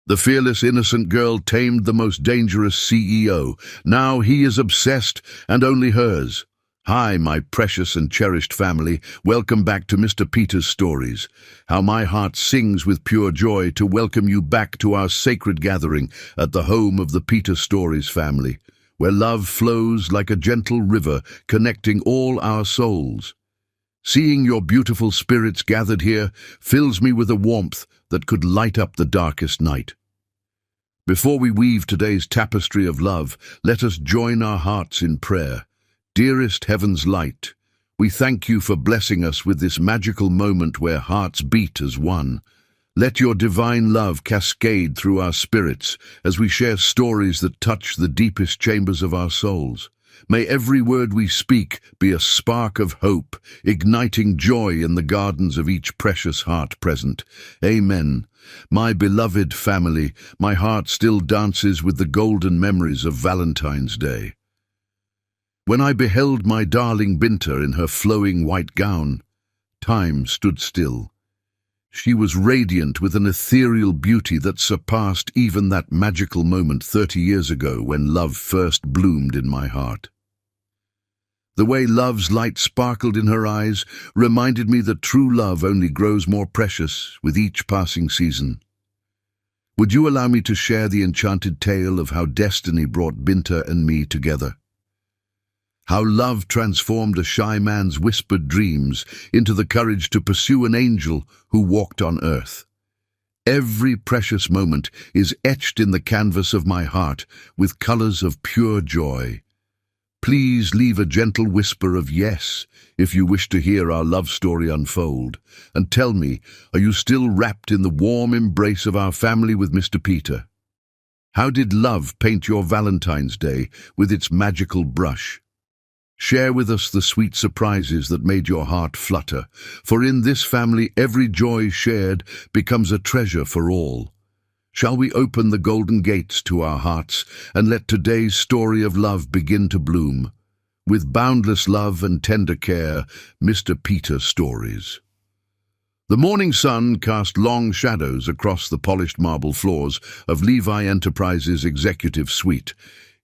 The fearless, innocent girl tamed the most dangerous CEO. Now he is obsessed and only hers. Hi, my precious and cherished family. Welcome back to Mr. Peter's Stories. How my heart sings with pure joy to welcome you back to our sacred gathering at the home of the Peter Stories family, where love flows like a gentle river connecting all our souls. Seeing your beautiful spirits gathered here fills me with a warmth that could light up the darkest night. Before we weave today's tapestry of love, let us join our hearts in prayer. Dearest Heaven's Light, we thank you for blessing us with this magical moment where hearts beat as one. Let your divine love cascade through our spirits as we share stories that touch the deepest chambers of our souls. May every word we speak be a spark of hope, igniting joy in the gardens of each precious heart present. Amen. My beloved family, my heart still dances with the golden memories of Valentine's Day. When I beheld my darling Binta in her flowing white gown, time stood still. She was radiant with an ethereal beauty that surpassed even that magical moment 30 years ago when love first bloomed in my heart. The way love's light sparkled in her eyes reminded me that true love only grows more precious with each passing season. Would you allow me to share the enchanted tale of how destiny brought Binta and me together? How love transformed a shy man's whispered dreams into the courage to pursue an angel who walked on earth. Every precious moment is etched in the canvas of my heart with colors of pure joy. Please leave a gentle whisper of yes if you wish to hear our love story unfold. And tell me, are you still wrapped in the warm embrace of our family with Mr. Peter? How did love paint your Valentine's Day with its magical brush? Share with us the sweet surprises that made your heart flutter, for in this family every joy shared becomes a treasure for all. Shall we open the golden gates to our hearts and let today's story of love begin to bloom? With boundless love and tender care, Mr. Peter Stories. The morning sun cast long shadows across the polished marble floors of Levi Enterprises' executive suite,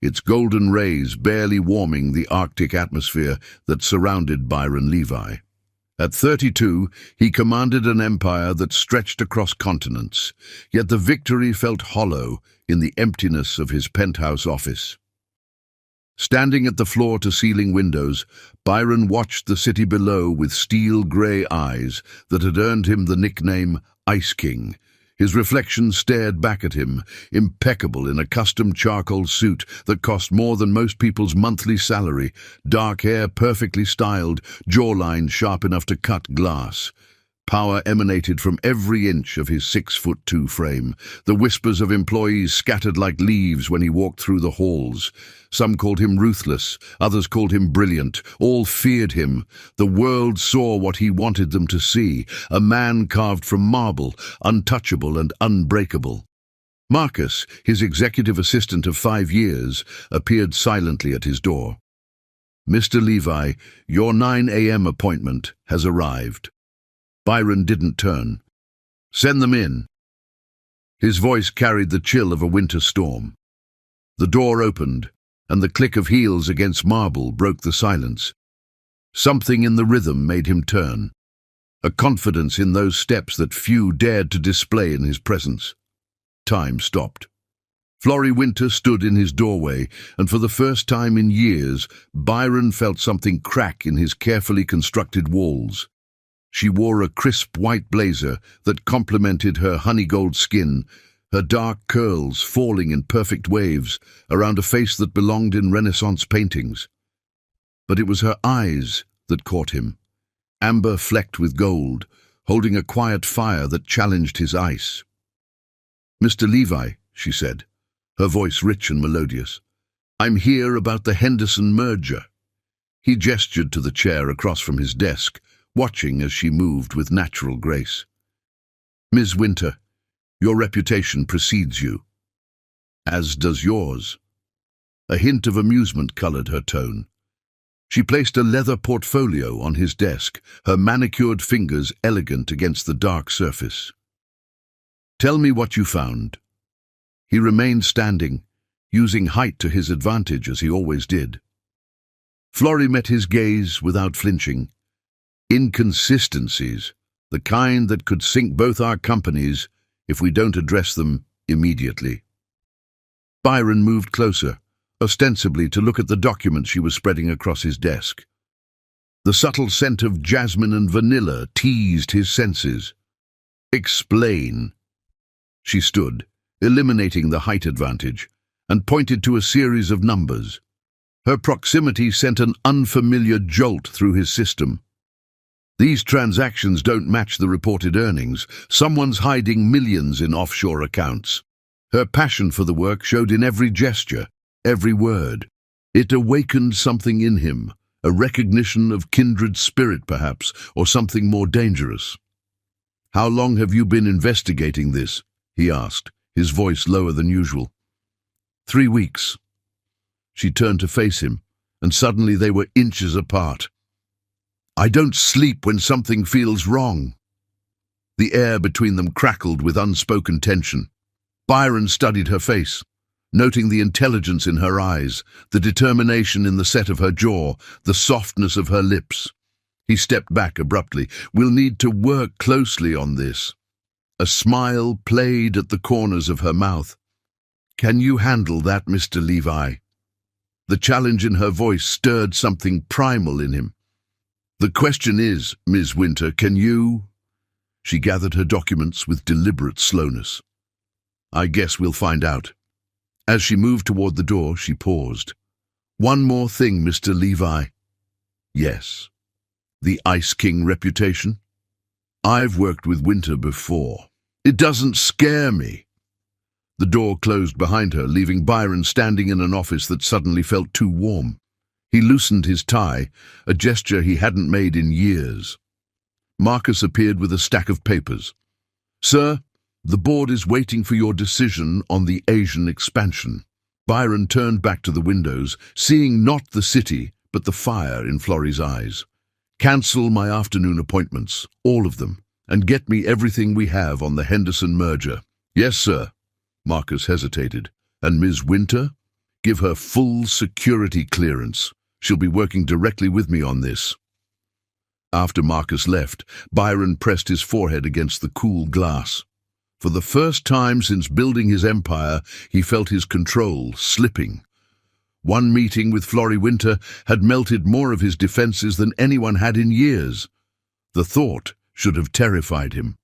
its golden rays barely warming the Arctic atmosphere that surrounded Byron Levi. At 32, he commanded an empire that stretched across continents, yet the victory felt hollow in the emptiness of his penthouse office. Standing at the floor-to-ceiling windows, Byron watched the city below with steel-grey eyes that had earned him the nickname Ice King. His reflection stared back at him, impeccable in a custom charcoal suit that cost more than most people's monthly salary, dark hair perfectly styled, jawline sharp enough to cut glass. Power emanated from every inch of his 6'2" frame. The whispers of employees scattered like leaves when he walked through the halls. Some called him ruthless, others called him brilliant. All feared him. The world saw what he wanted them to see, a man carved from marble, untouchable and unbreakable. Marcus, his executive assistant of 5 years, appeared silently at his door. "Mr. Levi, your 9 a.m. appointment has arrived." Byron didn't turn. "Send them in." His voice carried the chill of a winter storm. The door opened, and the click of heels against marble broke the silence. Something in the rhythm made him turn, a confidence in those steps that few dared to display in his presence. Time stopped. Florrie Winter stood in his doorway, and for the first time in years, Byron felt something crack in his carefully constructed walls. She wore a crisp white blazer that complemented her honey-gold skin, her dark curls falling in perfect waves around a face that belonged in Renaissance paintings. But it was her eyes that caught him, amber flecked with gold, holding a quiet fire that challenged his ice. "Mr. Levi," she said, her voice rich and melodious, "I'm here about the Henderson merger." He gestured to the chair across from his desk, watching as she moved with natural grace. "Ms. Winter, your reputation precedes you. As does yours." A hint of amusement colored her tone. She placed a leather portfolio on his desk, her manicured fingers elegant against the dark surface. "Tell me what you found." He remained standing, using height to his advantage as he always did. Florrie met his gaze without flinching. Inconsistencies, the kind that could sink both our companies if we don't address them immediately. Byron moved closer, ostensibly to look at the document she was spreading across his desk. The subtle scent of jasmine and vanilla teased his senses. "Explain." She stood, eliminating the height advantage, and pointed to a series of numbers. Her proximity sent an unfamiliar jolt through his system. "These transactions don't match the reported earnings. Someone's hiding millions in offshore accounts." Her passion for the work showed in every gesture, every word. It awakened something in him, a recognition of kindred spirit perhaps, or something more dangerous. "How long have you been investigating this?" he asked, his voice lower than usual. 3 weeks. She turned to face him, and suddenly they were inches apart. "I don't sleep when something feels wrong." The air between them crackled with unspoken tension. Byron studied her face, noting the intelligence in her eyes, the determination in the set of her jaw, the softness of her lips. He stepped back abruptly. "We'll need to work closely on this." A smile played at the corners of her mouth. "Can you handle that, Mr. Levi?" The challenge in her voice stirred something primal in him. "The question is, Ms. Winter, can you?" She gathered her documents with deliberate slowness. "I guess we'll find out." As she moved toward the door, she paused. "One more thing, Mr. Levi." "Yes." "The Ice King reputation?" "I've worked with Winter before. It doesn't scare me." The door closed behind her, leaving Byron standing in an office that suddenly felt too warm. He loosened his tie, a gesture he hadn't made in years. Marcus appeared with a stack of papers. "Sir, the board is waiting for your decision on the Asian expansion." Byron turned back to the windows, seeing not the city, but the fire in Florrie's eyes. "Cancel my afternoon appointments, all of them, and get me everything we have on the Henderson merger." "Yes, sir." Marcus hesitated. "And Ms. Winter? Give her full security clearance. She'll be working directly with me on this." After Marcus left, Byron pressed his forehead against the cool glass. For the first time since building his empire, he felt his control slipping. One meeting with Florrie Winter had melted more of his defenses than anyone had in years. The thought should have terrified him.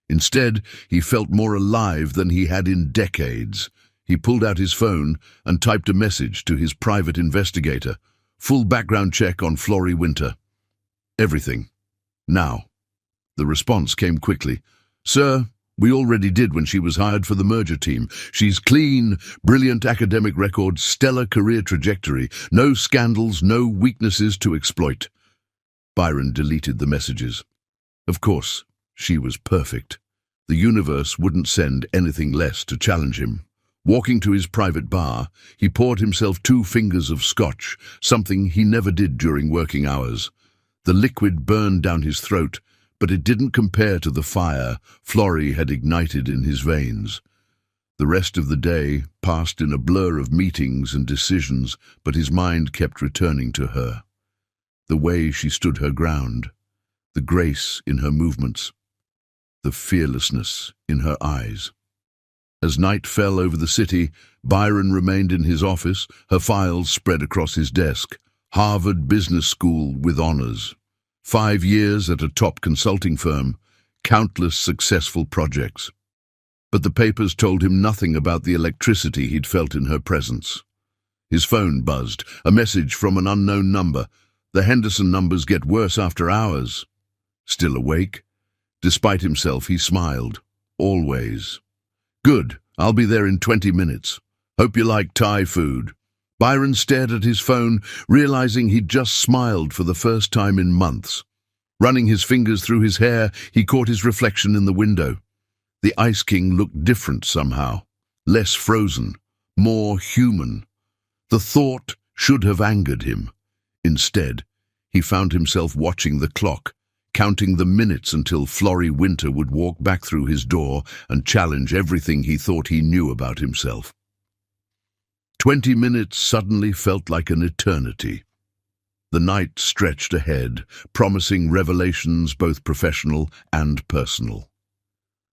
Instead, he felt more alive than he had in decades. He pulled out his phone and typed a message to his private investigator. "Full background check on Florrie Winter. Everything. Now." The response came quickly. "Sir, we already did when she was hired for the merger team. She's clean, brilliant academic record, stellar career trajectory. No scandals, no weaknesses to exploit." Byron deleted the messages. Of course, she was perfect. The universe wouldn't send anything less to challenge him. Walking to his private bar, he poured himself 2 fingers of scotch, something he never did during working hours. The liquid burned down his throat, but it didn't compare to the fire Florrie had ignited in his veins. The rest of the day passed in a blur of meetings and decisions, but his mind kept returning to her. The way she stood her ground, the grace in her movements, the fearlessness in her eyes. As night fell over the city, Byron remained in his office, her files spread across his desk. Harvard Business School with honors. 5 years at a top consulting firm, countless successful projects. But the papers told him nothing about the electricity he'd felt in her presence. His phone buzzed, a message from an unknown number. The Henderson numbers get worse after hours. Still awake? Despite himself, he smiled. Always. "Good, I'll be there in 20 minutes. Hope you like Thai food." Byron stared at his phone, realizing he'd just smiled for the first time in months. Running his fingers through his hair, he caught his reflection in the window. The Ice King looked different somehow. Less frozen, more human. The thought should have angered him. Instead, he found himself watching the clock, counting the minutes until Florrie Winter would walk back through his door and challenge everything he thought he knew about himself. 20 minutes suddenly felt like an eternity. The night stretched ahead, promising revelations both professional and personal.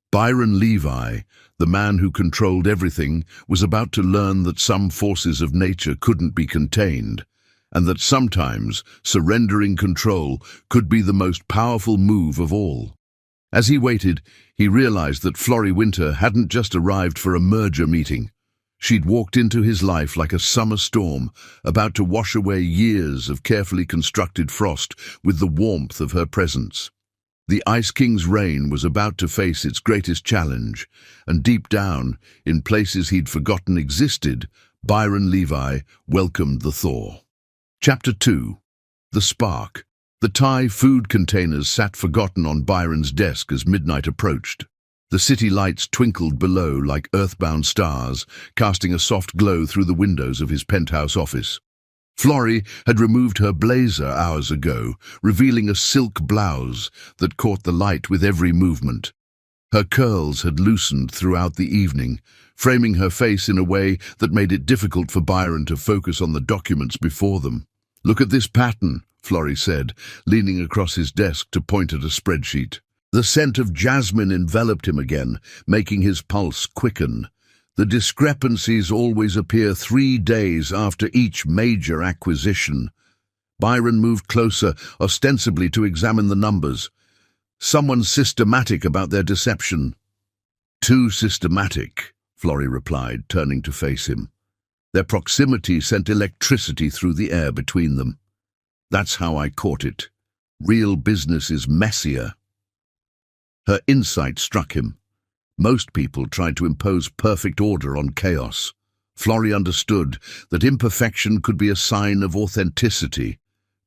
Byron Levi, the man who controlled everything, was about to learn that some forces of nature couldn't be contained, and that sometimes surrendering control could be the most powerful move of all. As he waited, he realized that Florrie Winter hadn't just arrived for a merger meeting. She'd walked into his life like a summer storm, about to wash away years of carefully constructed frost with the warmth of her presence. The Ice King's reign was about to face its greatest challenge, and deep down, in places he'd forgotten existed, Byron Levi welcomed the thaw. Chapter 2. The Spark. The Thai food containers sat forgotten on Byron's desk as midnight approached. The city lights twinkled below like earthbound stars, casting a soft glow through the windows of his penthouse office. Florrie had removed her blazer hours ago, revealing a silk blouse that caught the light with every movement. Her curls had loosened throughout the evening, framing her face in a way that made it difficult for Byron to focus on the documents before them. "Look at this pattern," Florrie said, leaning across his desk to point at a spreadsheet. The scent of jasmine enveloped him again, making his pulse quicken. The discrepancies always appear 3 days after each major acquisition. Byron moved closer, ostensibly to examine the numbers. Someone systematic about their deception. "Too systematic," Florrie replied, turning to face him. Their proximity sent electricity through the air between them. "That's how I caught it. Real business is messier." Her insight struck him. Most people tried to impose perfect order on chaos. Florrie understood that imperfection could be a sign of authenticity,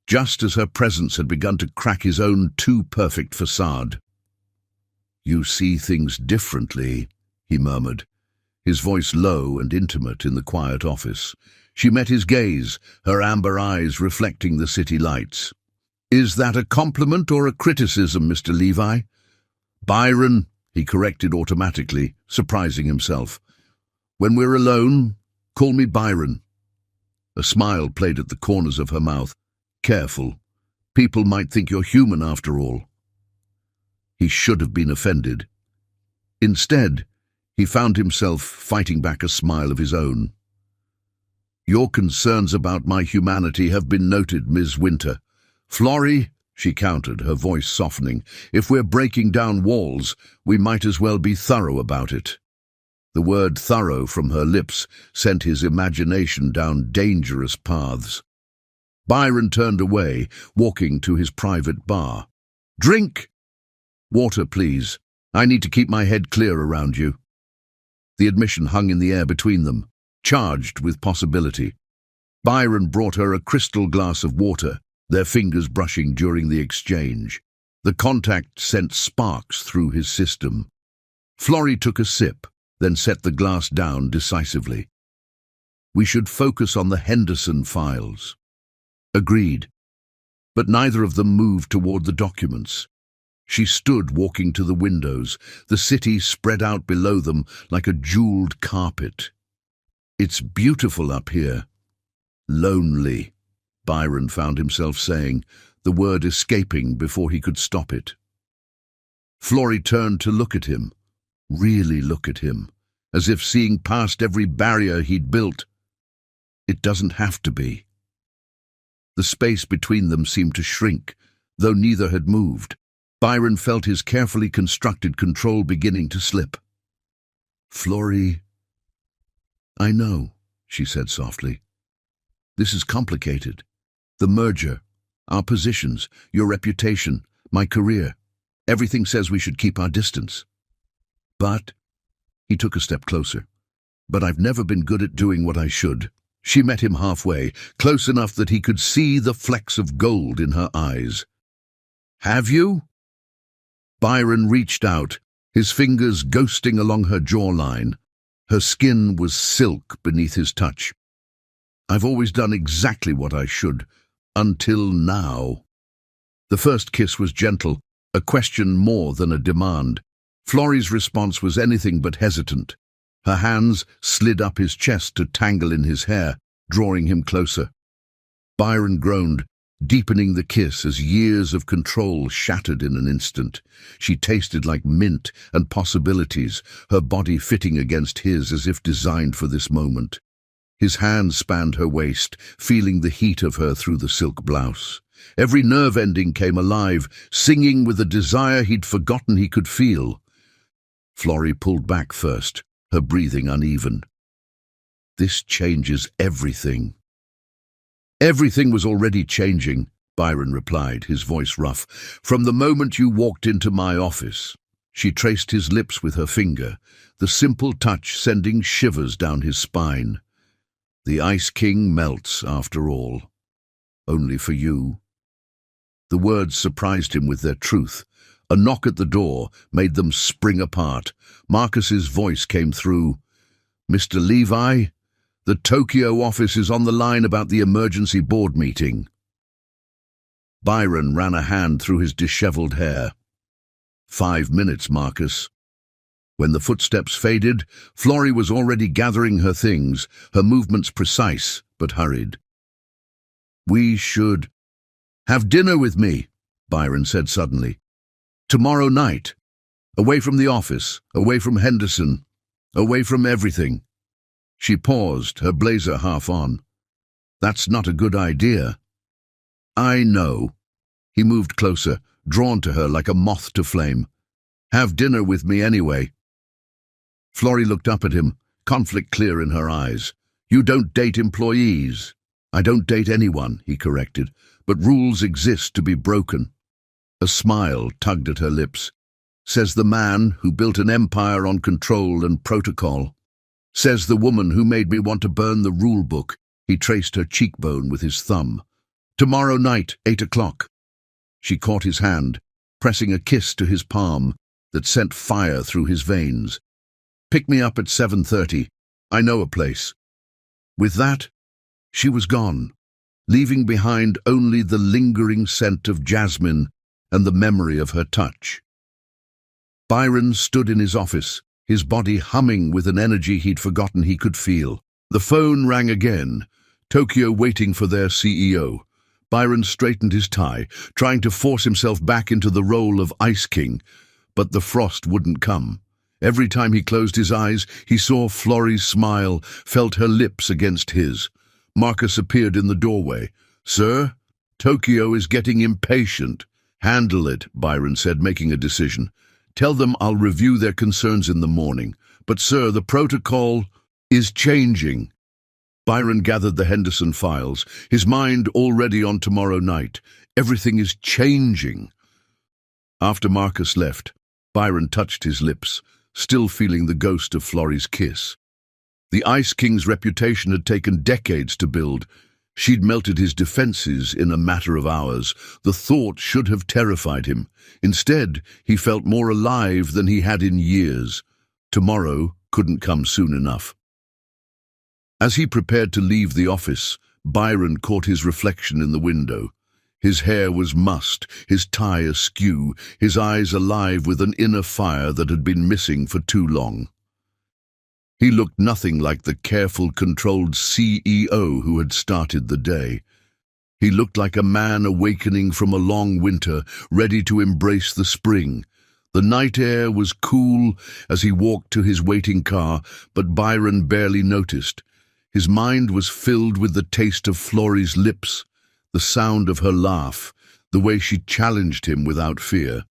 just as her presence had begun to crack his own too-perfect facade. "You see things differently," he murmured, his voice low and intimate in the quiet office. She met his gaze, her amber eyes reflecting the city lights. "Is that a compliment or a criticism, Mr. Levi?" "Byron," he corrected automatically, surprising himself. "When we're alone, call me Byron." A smile played at the corners of her mouth. "Careful. People might think you're human after all." He should have been offended. Instead, he found himself fighting back a smile of his own. "Your concerns about my humanity have been noted, Ms. Winter. Florrie," she countered, her voice softening, "if we're breaking down walls, we might as well be thorough about it." The word thorough from her lips sent his imagination down dangerous paths. Byron turned away, walking to his private bar. "Drink!" "Water, please. I need to keep my head clear around you." The admission hung in the air between them, charged with possibility. Byron brought her a crystal glass of water, their fingers brushing during the exchange. The contact sent sparks through his system. Florrie took a sip, then set the glass down decisively. "We should focus on the Henderson files." Agreed. But neither of them moved toward the documents. She stood walking to the windows, the city spread out below them like a jeweled carpet. "It's beautiful up here." "Lonely," Byron found himself saying, the word escaping before he could stop it. Florrie turned to look at him, really look at him, as if seeing past every barrier he'd built. "It doesn't have to be." The space between them seemed to shrink, though neither had moved. Byron felt his carefully constructed control beginning to slip. "Florrie..." "I know," she said softly. "This is complicated. The merger, our positions, your reputation, my career. Everything says we should keep our distance. But..." He took a step closer. "But I've never been good at doing what I should." She met him halfway, close enough that he could see the flecks of gold in her eyes. "Have you?" Byron reached out, his fingers ghosting along her jawline. Her skin was silk beneath his touch. "I've always done exactly what I should, until now." The first kiss was gentle, a question more than a demand. Florrie's response was anything but hesitant. Her hands slid up his chest to tangle in his hair, drawing him closer. Byron groaned, deepening the kiss as years of control shattered in an instant. She tasted like mint and possibilities, her body fitting against his as if designed for this moment. His hand spanned her waist, feeling the heat of her through the silk blouse. Every nerve ending came alive, singing with a desire he'd forgotten he could feel. Florrie pulled back first, her breathing uneven. "This changes everything." "Everything was already changing," Byron replied, his voice rough. "From the moment you walked into my office." She traced his lips with her finger, the simple touch sending shivers down his spine. "The Ice King melts, after all. Only for you." The words surprised him with their truth. A knock at the door made them spring apart. Marcus's voice came through. "Mr. Levi, the Tokyo office is on the line about the emergency board meeting." Byron ran a hand through his disheveled hair. 5 minutes, Marcus." When the footsteps faded, Florrie was already gathering her things, her movements precise but hurried. "We should have dinner with me," Byron said suddenly. "Tomorrow night. Away from the office, away from Henderson, away from everything." She paused, her blazer half on. "That's not a good idea." "I know." He moved closer, drawn to her like a moth to flame. "Have dinner with me anyway." Florrie looked up at him, conflict clear in her eyes. "You don't date employees." "I don't date anyone," he corrected, "but rules exist to be broken." A smile tugged at her lips. "Says the man who built an empire on control and protocol. Says the woman who made me want to burn the rule book." He traced her cheekbone with his thumb. "Tomorrow night, 8 o'clock." She caught his hand, pressing a kiss to his palm that sent fire through his veins. "Pick me up at 7:30. I know a place." With that, she was gone, leaving behind only the lingering scent of jasmine and the memory of her touch. Byron stood in his office, his body humming with an energy he'd forgotten he could feel. The phone rang again, Tokyo waiting for their CEO. Byron straightened his tie, trying to force himself back into the role of Ice King, but the frost wouldn't come. Every time he closed his eyes, he saw Florrie's smile, felt her lips against his. Marcus appeared in the doorway. "Sir, Tokyo is getting impatient." "Handle it," Byron said, making a decision. "Tell them I'll review their concerns in the morning. But, sir, the protocol is changing." Byron gathered the Henderson files, his mind already on tomorrow night. Everything is changing. After Marcus left, Byron touched his lips, still feeling the ghost of Florrie's kiss. The Ice King's reputation had taken decades to build. She'd melted his defenses in a matter of hours. The thought should have terrified him. Instead, he felt more alive than he had in years. Tomorrow couldn't come soon enough. As he prepared to leave the office, Byron caught his reflection in the window. His hair was mussed, his tie askew, his eyes alive with an inner fire that had been missing for too long. He looked nothing like the careful, controlled CEO who had started the day. He looked like a man awakening from a long winter, ready to embrace the spring. The night air was cool as he walked to his waiting car, but Byron barely noticed. His mind was filled with the taste of Florrie's lips, the sound of her laugh, the way she challenged him without fear.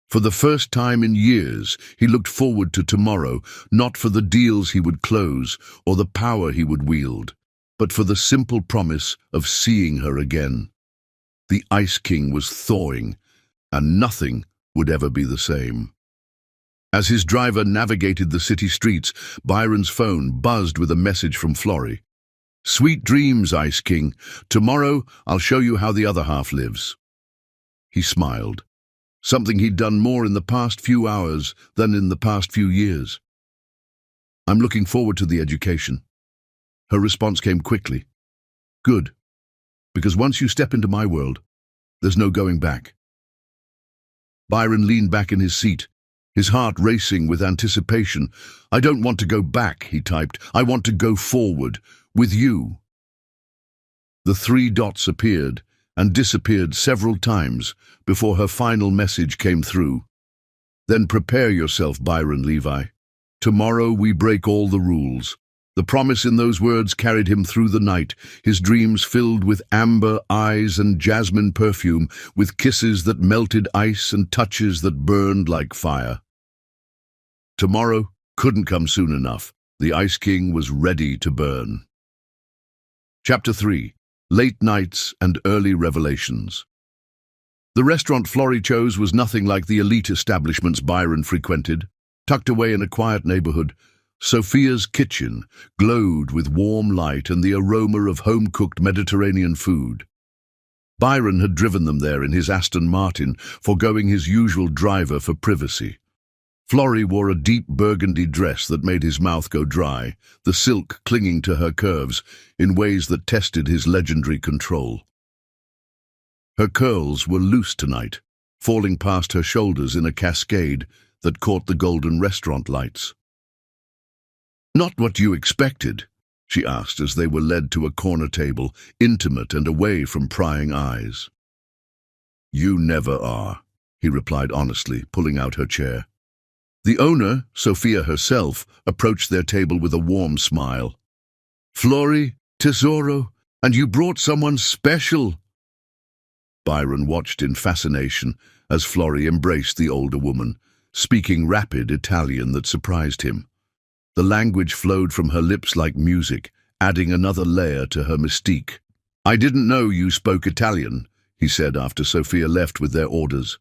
For the first time in years, he looked forward to tomorrow, not for the deals he would close or the power he would wield, but for the simple promise of seeing her again. The Ice King was thawing, and nothing would ever be the same. As his driver navigated the city streets, Byron's phone buzzed with a message from Florrie. "Sweet dreams, Ice King. Tomorrow I'll show you how the other half lives." He smiled. Something he'd done more in the past few hours than in the past few years. "I'm looking forward to the education." Her response came quickly. "Good, because once you step into my world, there's no going back." Byron leaned back in his seat, his heart racing with anticipation. "I don't want to go back," he typed. "I want to go forward, with you." The three dots appeared and disappeared several times before her final message came through. "Then prepare yourself, Byron Levi. Tomorrow we break all the rules." The promise in those words carried him through the night, his dreams filled with amber eyes and jasmine perfume, with kisses that melted ice and touches that burned like fire. Tomorrow couldn't come soon enough. The Ice King was ready to burn. Chapter 3. Late Nights and Early Revelations. The restaurant Florrie chose was nothing like the elite establishments Byron frequented. Tucked away in a quiet neighborhood, Sophia's kitchen glowed with warm light and the aroma of home-cooked Mediterranean food. Byron had driven them there in his Aston Martin, foregoing his usual driver for privacy. Florrie wore a deep burgundy dress that made his mouth go dry, the silk clinging to her curves in ways that tested his legendary control. Her curls were loose tonight, falling past her shoulders in a cascade that caught the golden restaurant lights. "Not what you expected?" she asked as they were led to a corner table, intimate and away from prying eyes. "You never are," he replied honestly, pulling out her chair. The owner, Sophia herself, approached their table with a warm smile. "Florrie, tesoro, and you brought someone special." Byron watched in fascination as Florrie embraced the older woman, speaking rapid Italian that surprised him. The language flowed from her lips like music, adding another layer to her mystique. "I didn't know you spoke Italian," he said after Sophia left with their orders.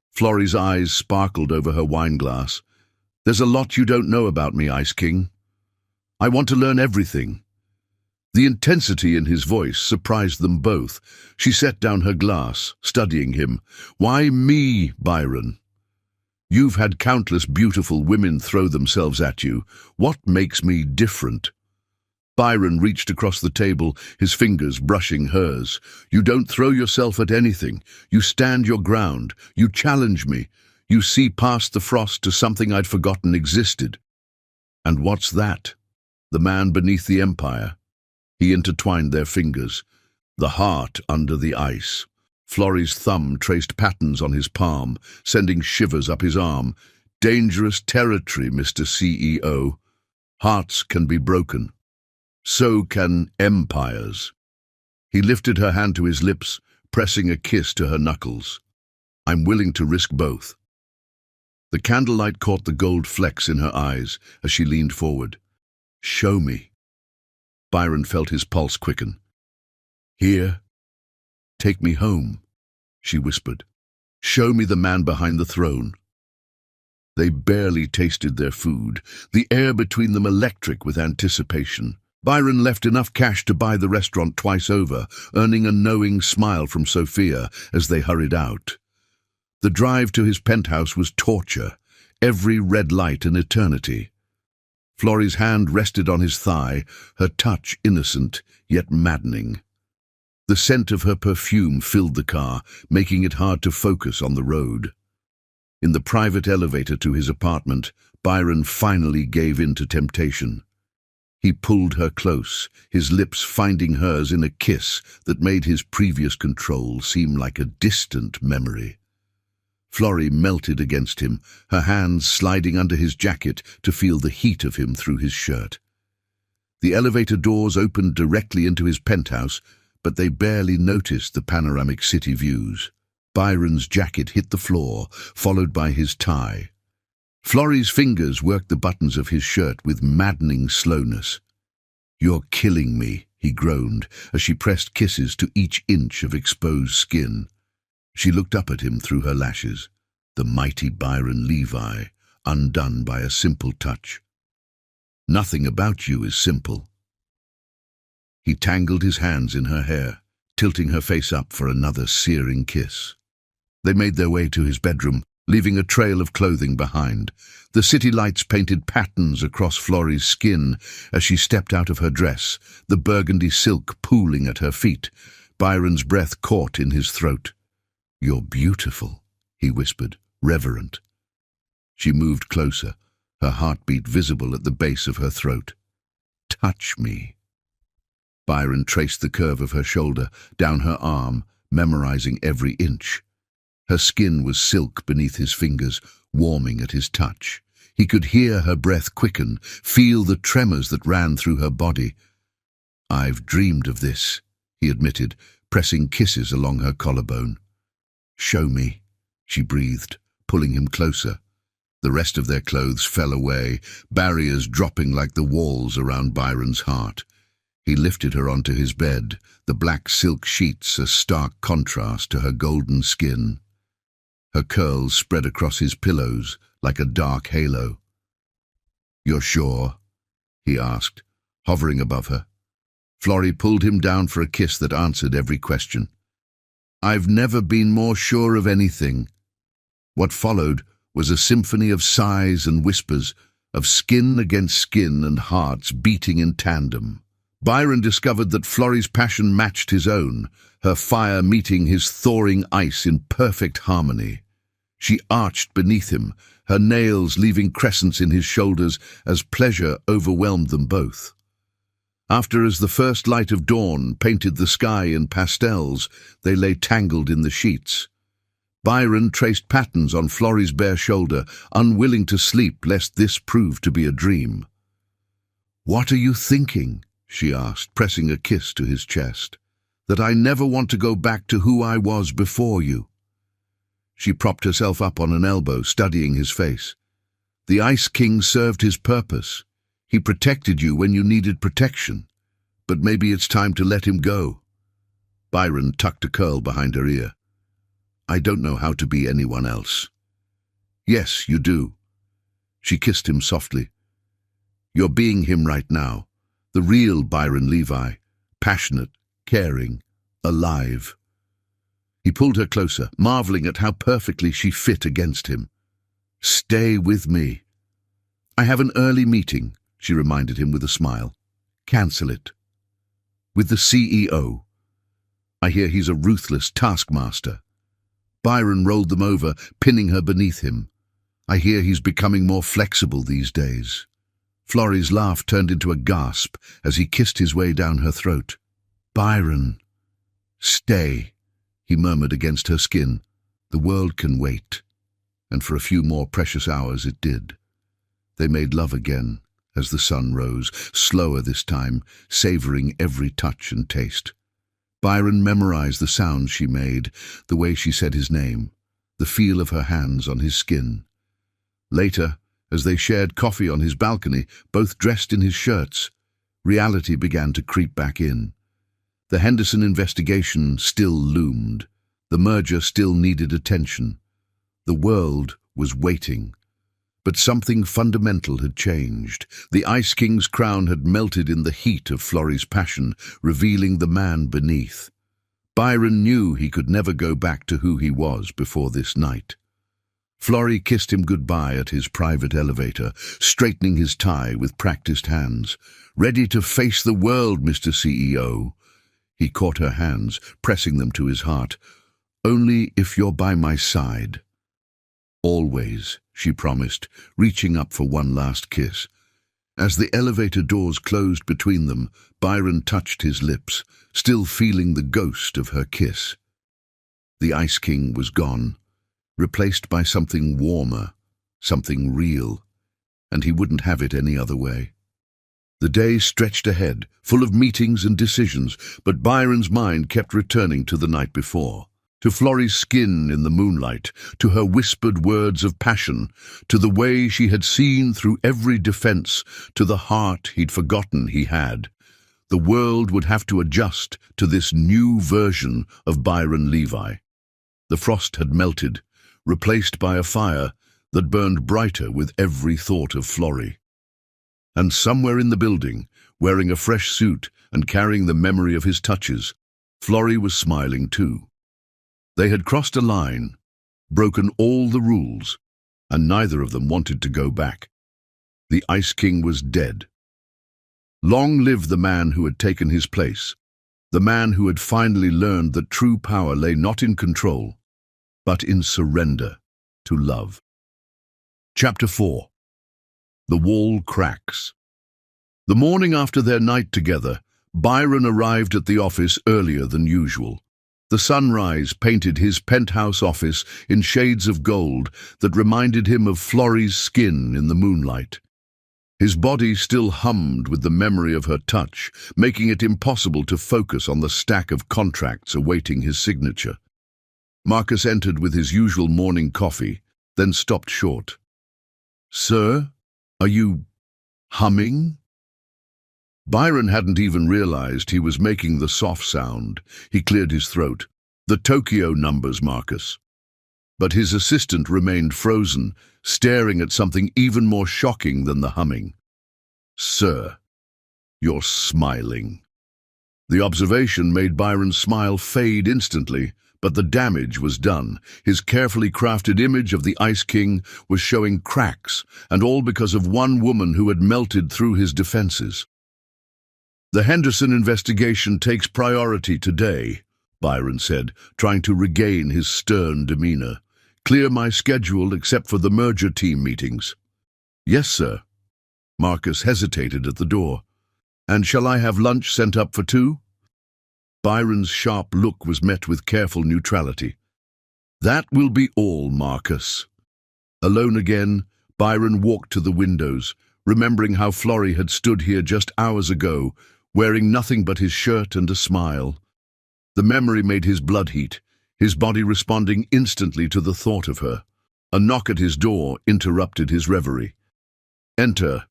Florrie's eyes sparkled over her wineglass. "There's a lot you don't know about me, Ice King. I want to learn everything." The intensity in his voice surprised them both. She set down her glass, studying him. "Why me, Byron? You've had countless beautiful women throw themselves at you. What makes me different?" Byron reached across the table, his fingers brushing hers. "You don't throw yourself at anything. You stand your ground. You challenge me. You see past the frost to something I'd forgotten existed." "And what's that?" "The man beneath the empire." He intertwined their fingers. "The heart under the ice." Florrie's thumb traced patterns on his palm, sending shivers up his arm. "Dangerous territory, Mr. CEO. Hearts can be broken. So can empires." He lifted her hand to his lips, pressing a kiss to her knuckles. "I'm willing to risk both." The candlelight caught the gold flecks in her eyes as she leaned forward. "Show me." Byron felt his pulse quicken. "Here. Take me home," she whispered. "Show me the man behind the throne." They barely tasted their food, the air between them electric with anticipation. Byron left enough cash to buy the restaurant twice over, earning a knowing smile from Sophia as they hurried out. The drive to his penthouse was torture, every red light an eternity. Florrie's hand rested on his thigh, her touch innocent yet maddening. The scent of her perfume filled the car, making it hard to focus on the road. In the private elevator to his apartment, Byron finally gave in to temptation. He pulled her close, his lips finding hers in a kiss that made his previous control seem like a distant memory. Florrie melted against him, her hands sliding under his jacket to feel the heat of him through his shirt. The elevator doors opened directly into his penthouse, but they barely noticed the panoramic city views. Byron's jacket hit the floor, followed by his tie. Florrie's fingers worked the buttons of his shirt with maddening slowness. "You're killing me," he groaned, as she pressed kisses to each inch of exposed skin. She looked up at him through her lashes, the mighty Byron Levi, undone by a simple touch. "Nothing about you is simple." He tangled his hands in her hair, tilting her face up for another searing kiss. They made their way to his bedroom, leaving a trail of clothing behind. The city lights painted patterns across Florrie's skin as she stepped out of her dress, the burgundy silk pooling at her feet. Byron's breath caught in his throat. "You're beautiful," he whispered, reverent. She moved closer, her heartbeat visible at the base of her throat. "Touch me." Byron traced the curve of her shoulder, down her arm, memorizing every inch. Her skin was silk beneath his fingers, warming at his touch. He could hear her breath quicken, feel the tremors that ran through her body. "I've dreamed of this," he admitted, pressing kisses along her collarbone. "Show me," she breathed, pulling him closer. The rest of their clothes fell away, barriers dropping like the walls around Byron's heart. He lifted her onto his bed, the black silk sheets a stark contrast to her golden skin. Her curls spread across his pillows like a dark halo. "You're sure?" he asked, hovering above her. Florrie pulled him down for a kiss that answered every question. "I've never been more sure of anything." What followed was a symphony of sighs and whispers, of skin against skin and hearts beating in tandem. Byron discovered that Florrie's passion matched his own, her fire meeting his thawing ice in perfect harmony. She arched beneath him, her nails leaving crescents in his shoulders as pleasure overwhelmed them both. As the first light of dawn painted the sky in pastels, they lay tangled in the sheets. Byron traced patterns on Florrie's bare shoulder, unwilling to sleep lest this prove to be a dream. "What are you thinking?" she asked, pressing a kiss to his chest. "That I never want to go back to who I was before you." She propped herself up on an elbow, studying his face. "The Ice King served his purpose. He protected you when you needed protection. But maybe it's time to let him go." Byron tucked a curl behind her ear. "I don't know how to be anyone else." "Yes, you do." She kissed him softly. "You're being him right now. The real Byron Levi, passionate, caring, alive." He pulled her closer, marveling at how perfectly she fit against him. "Stay with me." "I have an early meeting," she reminded him with a smile. "Cancel it." "With the CEO. I hear he's a ruthless taskmaster." Byron rolled them over, pinning her beneath him. "I hear he's becoming more flexible these days." Florrie's laugh turned into a gasp as he kissed his way down her throat. "Byron." "Stay," he murmured against her skin. "The world can wait." And for a few more precious hours it did. They made love again as the sun rose, slower this time, savoring every touch and taste. Byron memorized the sounds she made, the way she said his name, the feel of her hands on his skin. Later, as they shared coffee on his balcony, both dressed in his shirts, reality began to creep back in. The Henderson investigation still loomed. The merger still needed attention. The world was waiting. But something fundamental had changed. The Ice King's crown had melted in the heat of Florrie's passion, revealing the man beneath. Byron knew he could never go back to who he was before this night. Florrie kissed him goodbye at his private elevator, straightening his tie with practiced hands. "Ready to face the world, Mr. CEO." He caught her hands, pressing them to his heart. "Only if you're by my side." "Always," she promised, reaching up for one last kiss. As the elevator doors closed between them, Byron touched his lips, still feeling the ghost of her kiss. The Ice King was gone, replaced by something warmer, something real, and he wouldn't have it any other way. The day stretched ahead, full of meetings and decisions, but Byron's mind kept returning to the night before. To Florrie's skin in the moonlight, to her whispered words of passion, to the way she had seen through every defense, to the heart he'd forgotten he had. The world would have to adjust to this new version of Byron Levi. The frost had melted, replaced by a fire that burned brighter with every thought of Florrie. And somewhere in the building, wearing a fresh suit and carrying the memory of his touches, Florrie was smiling too. They had crossed a line, broken all the rules, and neither of them wanted to go back. The Ice King was dead. Long live the man who had taken his place, the man who had finally learned that true power lay not in control, but in surrender. to love. Chapter 4. The Wall Cracks. The morning after their night together, Byron arrived at the office earlier than usual. The sunrise painted his penthouse office in shades of gold that reminded him of Florrie's skin in the moonlight. His body still hummed with the memory of her touch, making it impossible to focus on the stack of contracts awaiting his signature. Marcus entered with his usual morning coffee, then stopped short. "Sir, are you humming?" Byron hadn't even realized he was making the soft sound. He cleared his throat. "The Tokyo numbers, Marcus." But his assistant remained frozen, staring at something even more shocking than the humming. "Sir, you're smiling." The observation made Byron's smile fade instantly, but the damage was done. His carefully crafted image of the Ice King was showing cracks, and all because of one woman who had melted through his defenses. "The Henderson investigation takes priority today," Byron said, trying to regain his stern demeanor. "Clear my schedule except for the merger team meetings." "Yes, sir." Marcus hesitated at the door. "And shall I have lunch sent up for 2? Byron's sharp look was met with careful neutrality. "That will be all, Marcus." Alone again, Byron walked to the windows, remembering how Florrie had stood here just hours ago, wearing nothing but his shirt and a smile. The memory made his blood heat, his body responding instantly to the thought of her. A knock at his door interrupted his reverie. "Enter."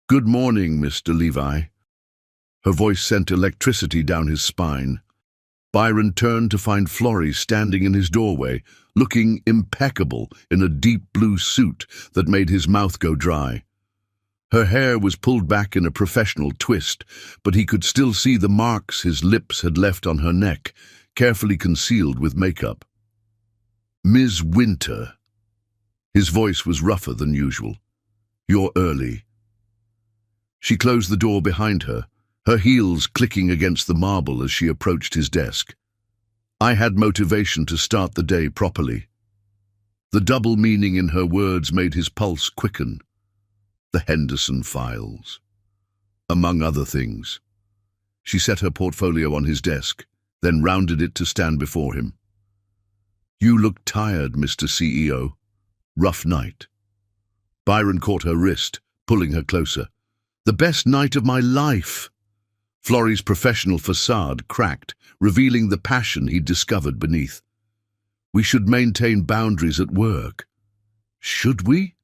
"Good morning, Mr. Levi." Her voice sent electricity down his spine. Byron turned to find Florrie standing in his doorway, looking impeccable in a deep blue suit that made his mouth go dry. Her hair was pulled back in a professional twist, but he could still see the marks his lips had left on her neck, carefully concealed with makeup. "Ms. Winter." His voice was rougher than usual. "You're early." She closed the door behind her, her heels clicking against the marble as she approached his desk. "I had motivation to start the day properly." The double meaning in her words made his pulse quicken. The Henderson files, among other things. She set her portfolio on his desk, then rounded it to stand before him. "You look tired, Mr. CEO. Rough night." Byron caught her wrist, pulling her closer. "The best night of my life." Florrie's professional facade cracked, revealing the passion he'd discovered beneath. "We should maintain boundaries at work." "Should we?"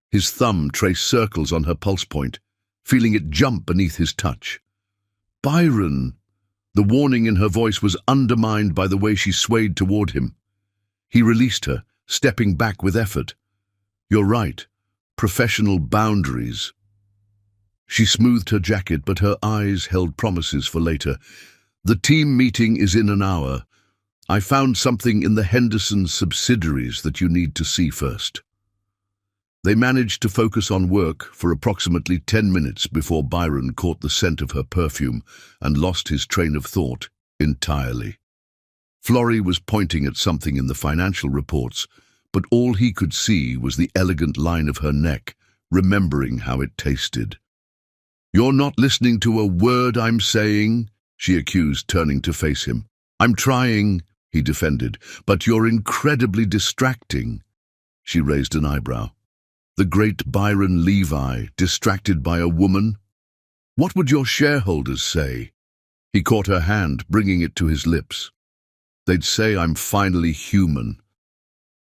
His thumb traced circles on her pulse point, feeling it jump beneath his touch. "Byron!" The warning in her voice was undermined by the way she swayed toward him. He released her, stepping back with effort. "You're right. Professional boundaries." She smoothed her jacket, but her eyes held promises for later. "The team meeting is in an hour. I found something in the Henderson subsidiaries that you need to see first." They managed to focus on work for approximately 10 minutes before Byron caught the scent of her perfume and lost his train of thought entirely. Florrie was pointing at something in the financial reports, but all he could see was the elegant line of her neck, remembering how it tasted. "You're not listening to a word I'm saying," she accused, turning to face him. "I'm trying," he defended, "but you're incredibly distracting." She raised an eyebrow. The great Byron Levi, distracted by a woman? "What would your shareholders say?" He caught her hand, bringing it to his lips. "They'd say I'm finally human."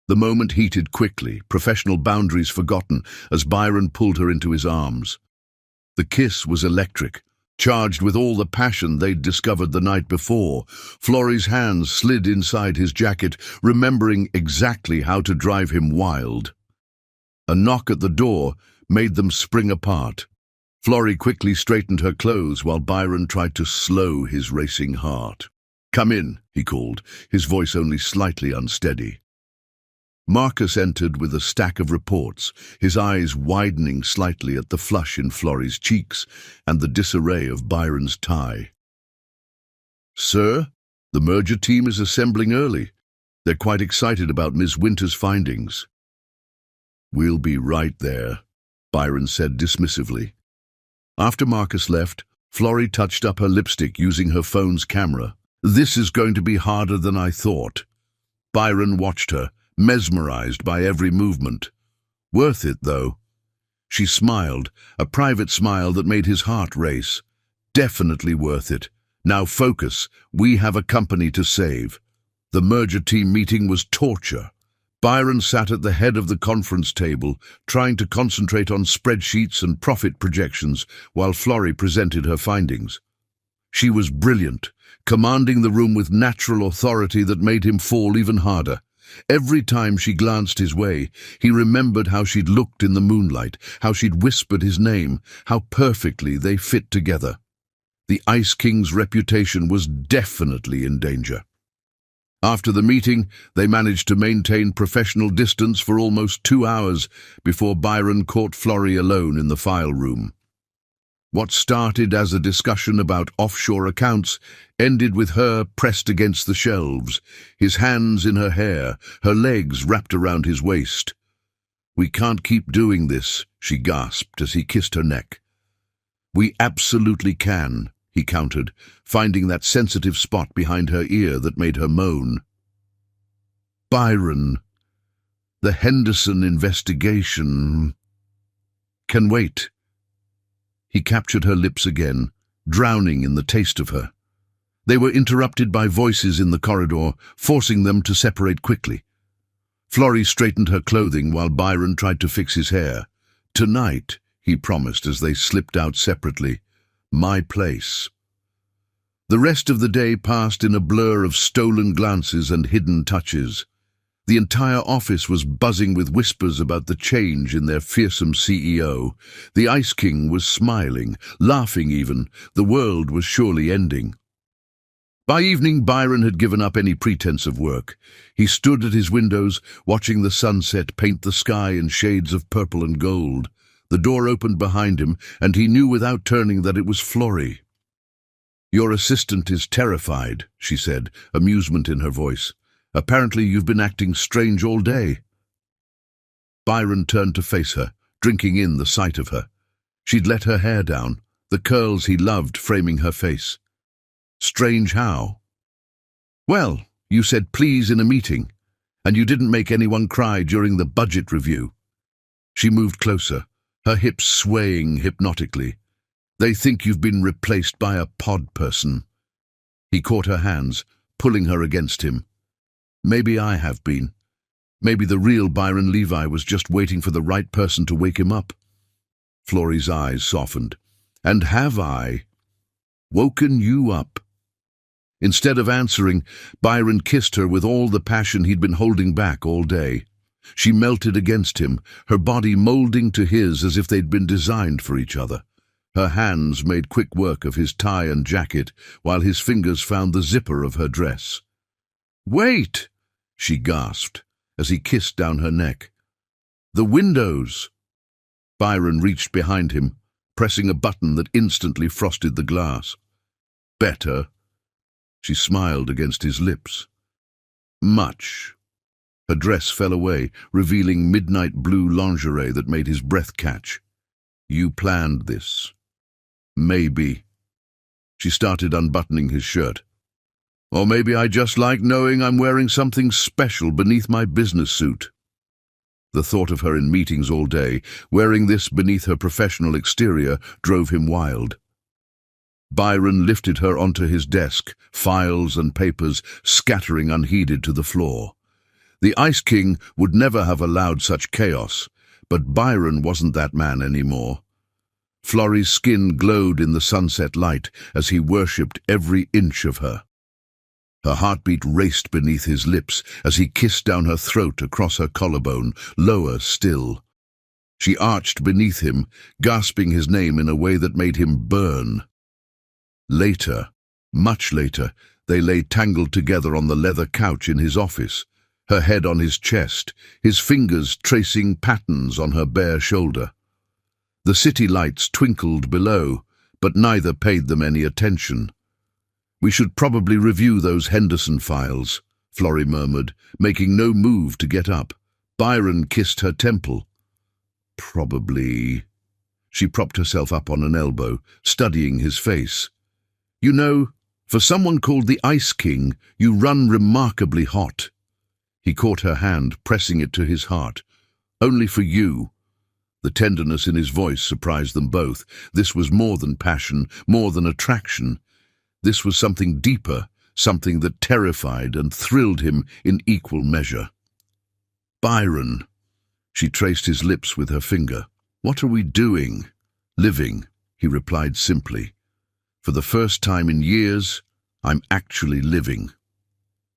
The moment heated quickly, professional boundaries forgotten, as Byron pulled her into his arms. The kiss was electric, charged with all the passion they'd discovered the night before. Florrie's hands slid inside his jacket, remembering exactly how to drive him wild. A knock at the door made them spring apart. Florrie quickly straightened her clothes while Byron tried to slow his racing heart. "Come in," he called, his voice only slightly unsteady. Marcus entered with a stack of reports, his eyes widening slightly at the flush in Florrie's cheeks and the disarray of Byron's tie. "Sir, the merger team is assembling early. They're quite excited about Miss Winter's findings. We'll be right there, Byron said dismissively. After Marcus left, Florrie touched up her lipstick using her phone's camera. This is going to be harder than I thought. Byron watched her, mesmerized by every movement. Worth it, though. She smiled, a private smile that made his heart race. Definitely worth it. Now focus. We have a company to save. The merger team meeting was torture. Byron sat at the head of the conference table, trying to concentrate on spreadsheets and profit projections while Florrie presented her findings. She was brilliant, commanding the room with natural authority that made him fall even harder. Every time she glanced his way, he remembered how she'd looked in the moonlight, how she'd whispered his name, how perfectly they fit together. The Ice King's reputation was definitely in danger. After the meeting, they managed to maintain professional distance for almost 2 hours before Byron caught Florrie alone in the file room. What started as a discussion about offshore accounts ended with her pressed against the shelves, his hands in her hair, her legs wrapped around his waist. "We can't keep doing this," she gasped as he kissed her neck. "We absolutely can," he countered, finding that sensitive spot behind her ear that made her moan. "Byron, the Henderson investigation can wait." He captured her lips again, drowning in the taste of her. They were interrupted by voices in the corridor, forcing them to separate quickly. Florrie straightened her clothing while Byron tried to fix his hair. "Tonight," he promised as they slipped out separately, "my place." The rest of the day passed in a blur of stolen glances and hidden touches. The entire office was buzzing with whispers about the change in their fearsome CEO. The Ice King was smiling, laughing even. The world was surely ending. By evening, Byron had given up any pretense of work. He stood at his windows, watching the sunset paint the sky in shades of purple and gold. The door opened behind him, and he knew without turning that it was Florrie. "Your assistant is terrified," she said, amusement in her voice. "Apparently you've been acting strange all day." Byron turned to face her, drinking in the sight of her. She'd let her hair down, the curls he loved framing her face. "Strange how?" "Well, you said please in a meeting, and you didn't make anyone cry during the budget review." She moved closer, her hips swaying hypnotically. "They think you've been replaced by a pod person." He caught her hands, pulling her against him. "Maybe I have been. Maybe the real Byron Levi was just waiting for the right person to wake him up." Florrie's eyes softened. "And have I woken you up?" Instead of answering, Byron kissed her with all the passion he'd been holding back all day. She melted against him, her body molding to his as if they'd been designed for each other. Her hands made quick work of his tie and jacket, while his fingers found the zipper of her dress. "Wait!" she gasped, as he kissed down her neck. "The windows!" Byron reached behind him, pressing a button that instantly frosted the glass. "Better." She smiled against his lips. "Much." Her dress fell away, revealing midnight blue lingerie that made his breath catch. "You planned this." "Maybe." She started unbuttoning his shirt. "Or maybe I just like knowing I'm wearing something special beneath my business suit." The thought of her in meetings all day, wearing this beneath her professional exterior, drove him wild. Byron lifted her onto his desk, files and papers scattering unheeded to the floor. The Ice King would never have allowed such chaos, but Byron wasn't that man anymore. Florrie's skin glowed in the sunset light as he worshipped every inch of her. Her heartbeat raced beneath his lips as he kissed down her throat across her collarbone, lower still. She arched beneath him, gasping his name in a way that made him burn. Later, much later, they lay tangled together on the leather couch in his office, her head on his chest, his fingers tracing patterns on her bare shoulder. The city lights twinkled below, but neither paid them any attention. "We should probably review those Henderson files," Florrie murmured, making no move to get up. Byron kissed her temple. Probably. She propped herself up on an elbow, studying his face. You know, for someone called the Ice King, you run remarkably hot. He caught her hand, pressing it to his heart. Only for you. The tenderness in his voice surprised them both. This was more than passion, more than attraction. This was something deeper, something that terrified and thrilled him in equal measure. Byron. She traced his lips with her finger. What are we doing? Living, he replied simply. For the first time in years, I'm actually living.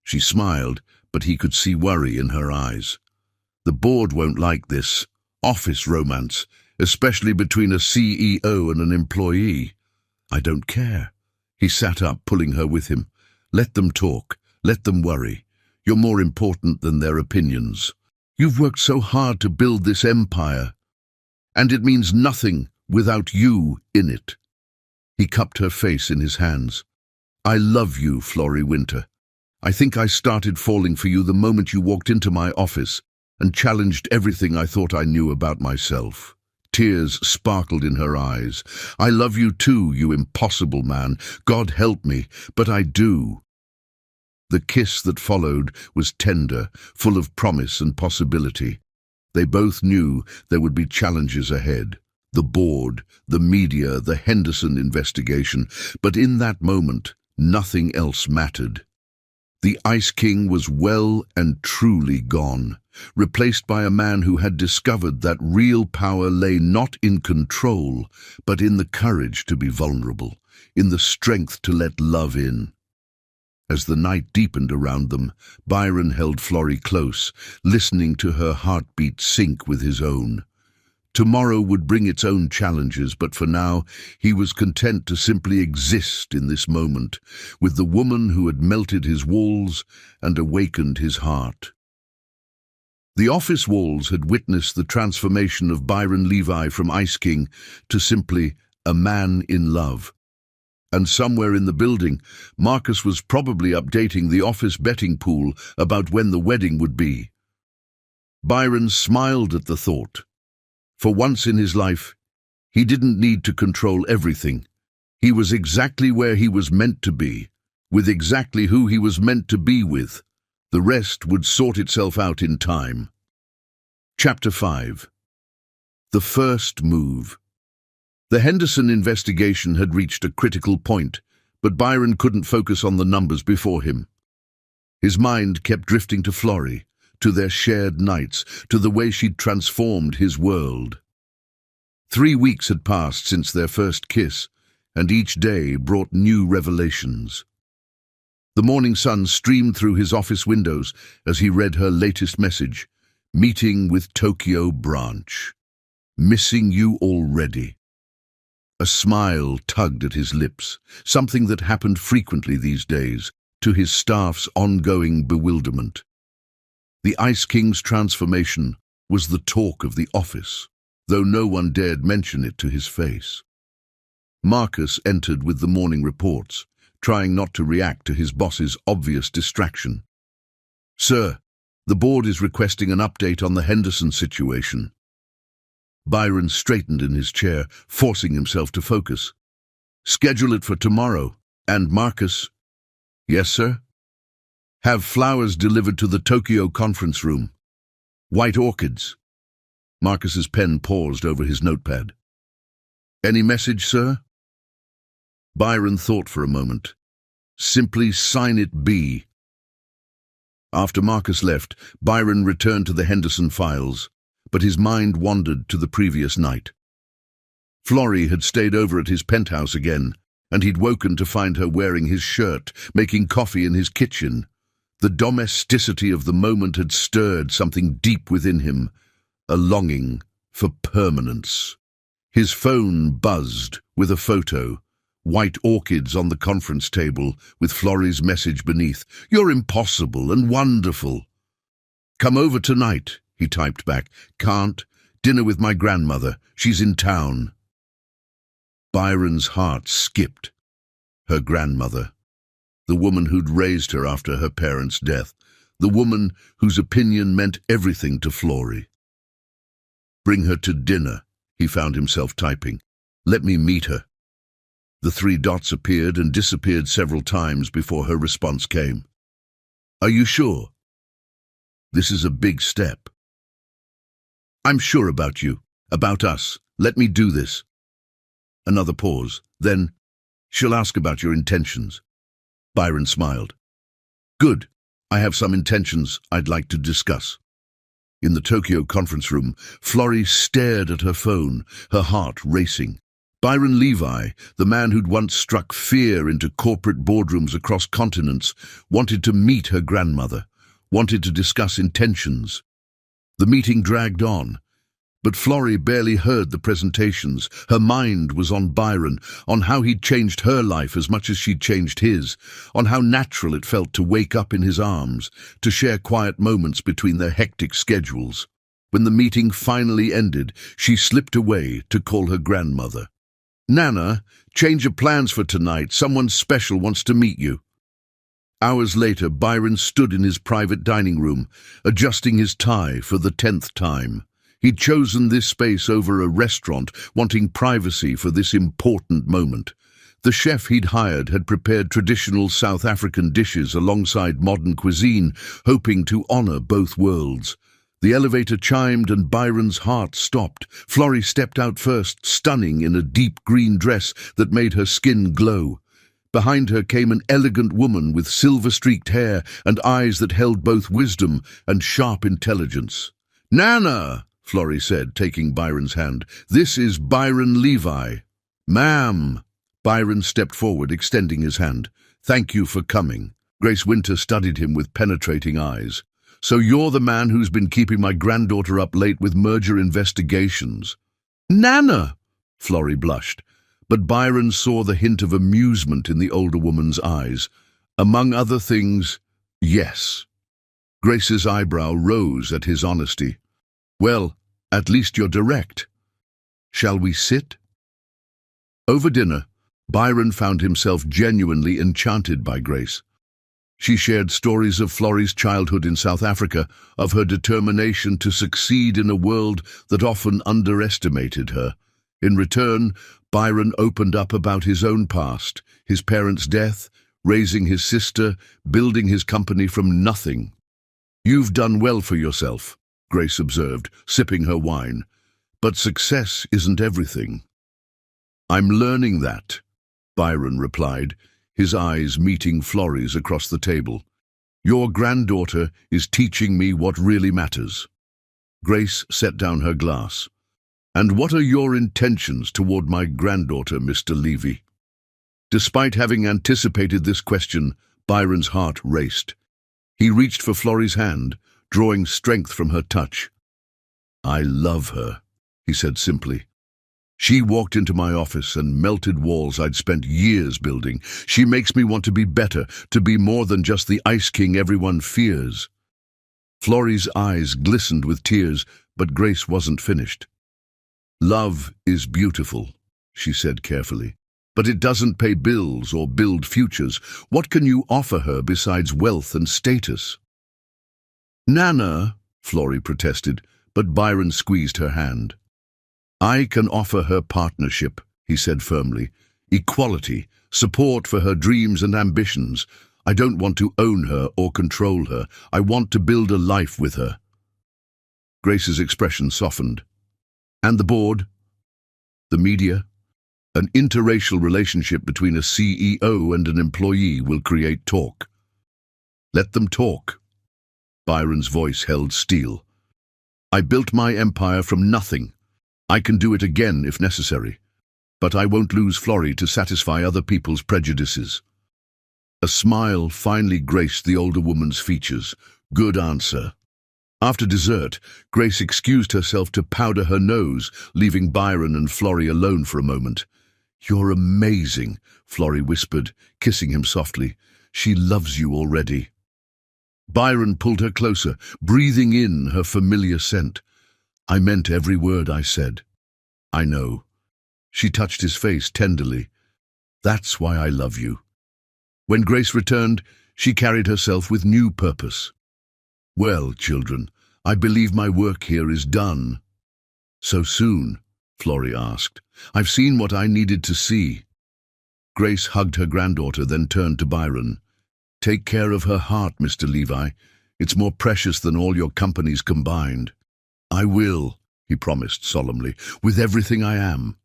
She smiled, but he could see worry in her eyes. The board won't like this. Office romance, especially between a CEO and an employee. I don't care. He sat up, pulling her with him. Let them talk. Let them worry. You're more important than their opinions. You've worked so hard to build this empire, and it means nothing without you in it. He cupped her face in his hands. I love you, Florrie Winter. I think I started falling for you the moment you walked into my office and challenged everything I thought I knew about myself. Tears sparkled in her eyes. I love you too, you impossible man. God help me, but I do. The kiss that followed was tender, full of promise and possibility. They both knew there would be challenges ahead. The board, the media, the Henderson investigation. But in that moment, nothing else mattered. The Ice King was well and truly gone, replaced by a man who had discovered that real power lay not in control, but in the courage to be vulnerable, in the strength to let love in. As the night deepened around them, Byron held Florrie close, listening to her heartbeat sync with his own. Tomorrow would bring its own challenges, but for now he was content to simply exist in this moment, with the woman who had melted his walls and awakened his heart. The office walls had witnessed the transformation of Byron Levi from Ice King to simply a man in love. And somewhere in the building, Marcus was probably updating the office betting pool about when the wedding would be. Byron smiled at the thought. For once in his life, he didn't need to control everything. He was exactly where he was meant to be, with exactly who he was meant to be with. The rest would sort itself out in time. Chapter 5. The first move. The Henderson investigation had reached a critical point, but Byron couldn't focus on the numbers before him. His mind kept drifting to Florrie, to their shared nights, to the way she'd transformed his world. 3 weeks had passed since their first kiss, and each day brought new revelations. The morning sun streamed through his office windows as he read her latest message, meeting with Tokyo branch. Missing you already. A smile tugged at his lips, something that happened frequently these days, to his staff's ongoing bewilderment. The Ice King's transformation was the talk of the office, though no one dared mention it to his face. Marcus entered with the morning reports, trying not to react to his boss's obvious distraction. Sir, the board is requesting an update on the Henderson situation. Byron straightened in his chair, forcing himself to focus. Schedule it for tomorrow. And Marcus? Yes, sir? Have flowers delivered to the Tokyo conference room. White orchids. Marcus's pen paused over his notepad. Any message, sir? Byron thought for a moment. Simply sign it B. After Marcus left, Byron returned to the Henderson files, but his mind wandered to the previous night. Florrie had stayed over at his penthouse again, and he'd woken to find her wearing his shirt, making coffee in his kitchen. The domesticity of the moment had stirred something deep within him, a longing for permanence. His phone buzzed with a photo, white orchids on the conference table with Florrie's message beneath. You're impossible and wonderful. Come over tonight, he typed back. Can't. Dinner with my grandmother. She's in town. Byron's heart skipped. Her grandmother. The woman who'd raised her after her parents' death. the woman whose opinion meant everything to Florey. "Bring her to dinner," he found himself typing. "Let me meet her." The three dots appeared and disappeared several times before her response came. "Are you sure? This is a big step." "I'm sure about you, about us. Let me do this." Another pause. Then, "She'll ask about your intentions." Byron smiled. "Good. I have some intentions I'd like to discuss." In the Tokyo conference room, Florey stared at her phone, her heart racing. Byron Levi, the man who'd once struck fear into corporate boardrooms across continents, wanted to meet her grandmother, wanted to discuss intentions. The meeting dragged on, but Florey barely heard the presentations. Her mind was on Byron, on how he'd changed her life as much as she'd changed his, on how natural it felt to wake up in his arms, to share quiet moments between their hectic schedules. When the meeting finally ended, she slipped away to call her grandmother. "Nana, change your plans for tonight. Someone special wants to meet you." Hours later, Byron stood in his private dining room, adjusting his tie for the 10th time. He'd chosen this space over a restaurant, wanting privacy for this important moment. The chef he'd hired had prepared traditional South African dishes alongside modern cuisine, hoping to honor both worlds. The elevator chimed and Byron's heart stopped. Florey stepped out first, stunning in a deep green dress that made her skin glow. Behind her came an elegant woman with silver-streaked hair and eyes that held both wisdom and sharp intelligence. "Nana," Florey said, taking Byron's hand, "this is Byron Levi." "Ma'am." Byron stepped forward, extending his hand. "Thank you for coming." Grace Winter studied him with penetrating eyes. "So you're the man who's been keeping my granddaughter up late with merger investigations." "Nana!" Florey blushed, but Byron saw the hint of amusement in the older woman's eyes. "Among other things, yes." Grace's eyebrow rose at his honesty. "Well, at least you're direct. Shall we sit?" Over dinner, Byron found himself genuinely enchanted by Grace. She shared stories of Florey's childhood in South Africa, of her determination to succeed in a world that often underestimated her. In return, Byron opened up about his own past, his parents' death, raising his sister, building his company from nothing. "You've done well for yourself," Grace observed, sipping her wine. "But success isn't everything." "I'm learning that," Byron replied, his eyes meeting Florey's across the table. "Your granddaughter is teaching me what really matters." Grace set down her glass. "And what are your intentions toward my granddaughter, Mr. Levy?" Despite having anticipated this question, Byron's heart raced. He reached for Florey's hand, drawing strength from her touch. "I love her," he said simply. "She walked into my office and melted walls I'd spent years building. She makes me want to be better, to be more than just the Ice King everyone fears." Florey's eyes glistened with tears, but Grace wasn't finished. "Love is beautiful," she said carefully, "but it doesn't pay bills or build futures. What can you offer her besides wealth and status?" "Nana," Florey protested, but Byron squeezed her hand. "I can offer her partnership," he said firmly, "equality, support for her dreams and ambitions. I don't want to own her or control her. I want to build a life with her." Grace's expression softened. "And the board? The media? An interracial relationship between a CEO and an employee will create talk. Let them talk." Byron's voice held steel. "I built my empire from nothing. I can do it again if necessary. But I won't lose Florey to satisfy other people's prejudices." A smile finally graced the older woman's features. "Good answer." After dessert, Grace excused herself to powder her nose, leaving Byron and Florey alone for a moment. "You're amazing," Florey whispered, kissing him softly. "She loves you already." Byron pulled her closer, breathing in her familiar scent. "I meant every word I said." "I know." She touched his face tenderly. "That's why I love you." When Grace returned, she carried herself with new purpose. Well, children, I believe my work here is done. So soon? Florrie asked. I've seen what I needed to see. Grace hugged her granddaughter, then turned to Byron. Take care of her heart, Mr. Levi. It's more precious than all your companies combined. I will, he promised solemnly, with everything I am.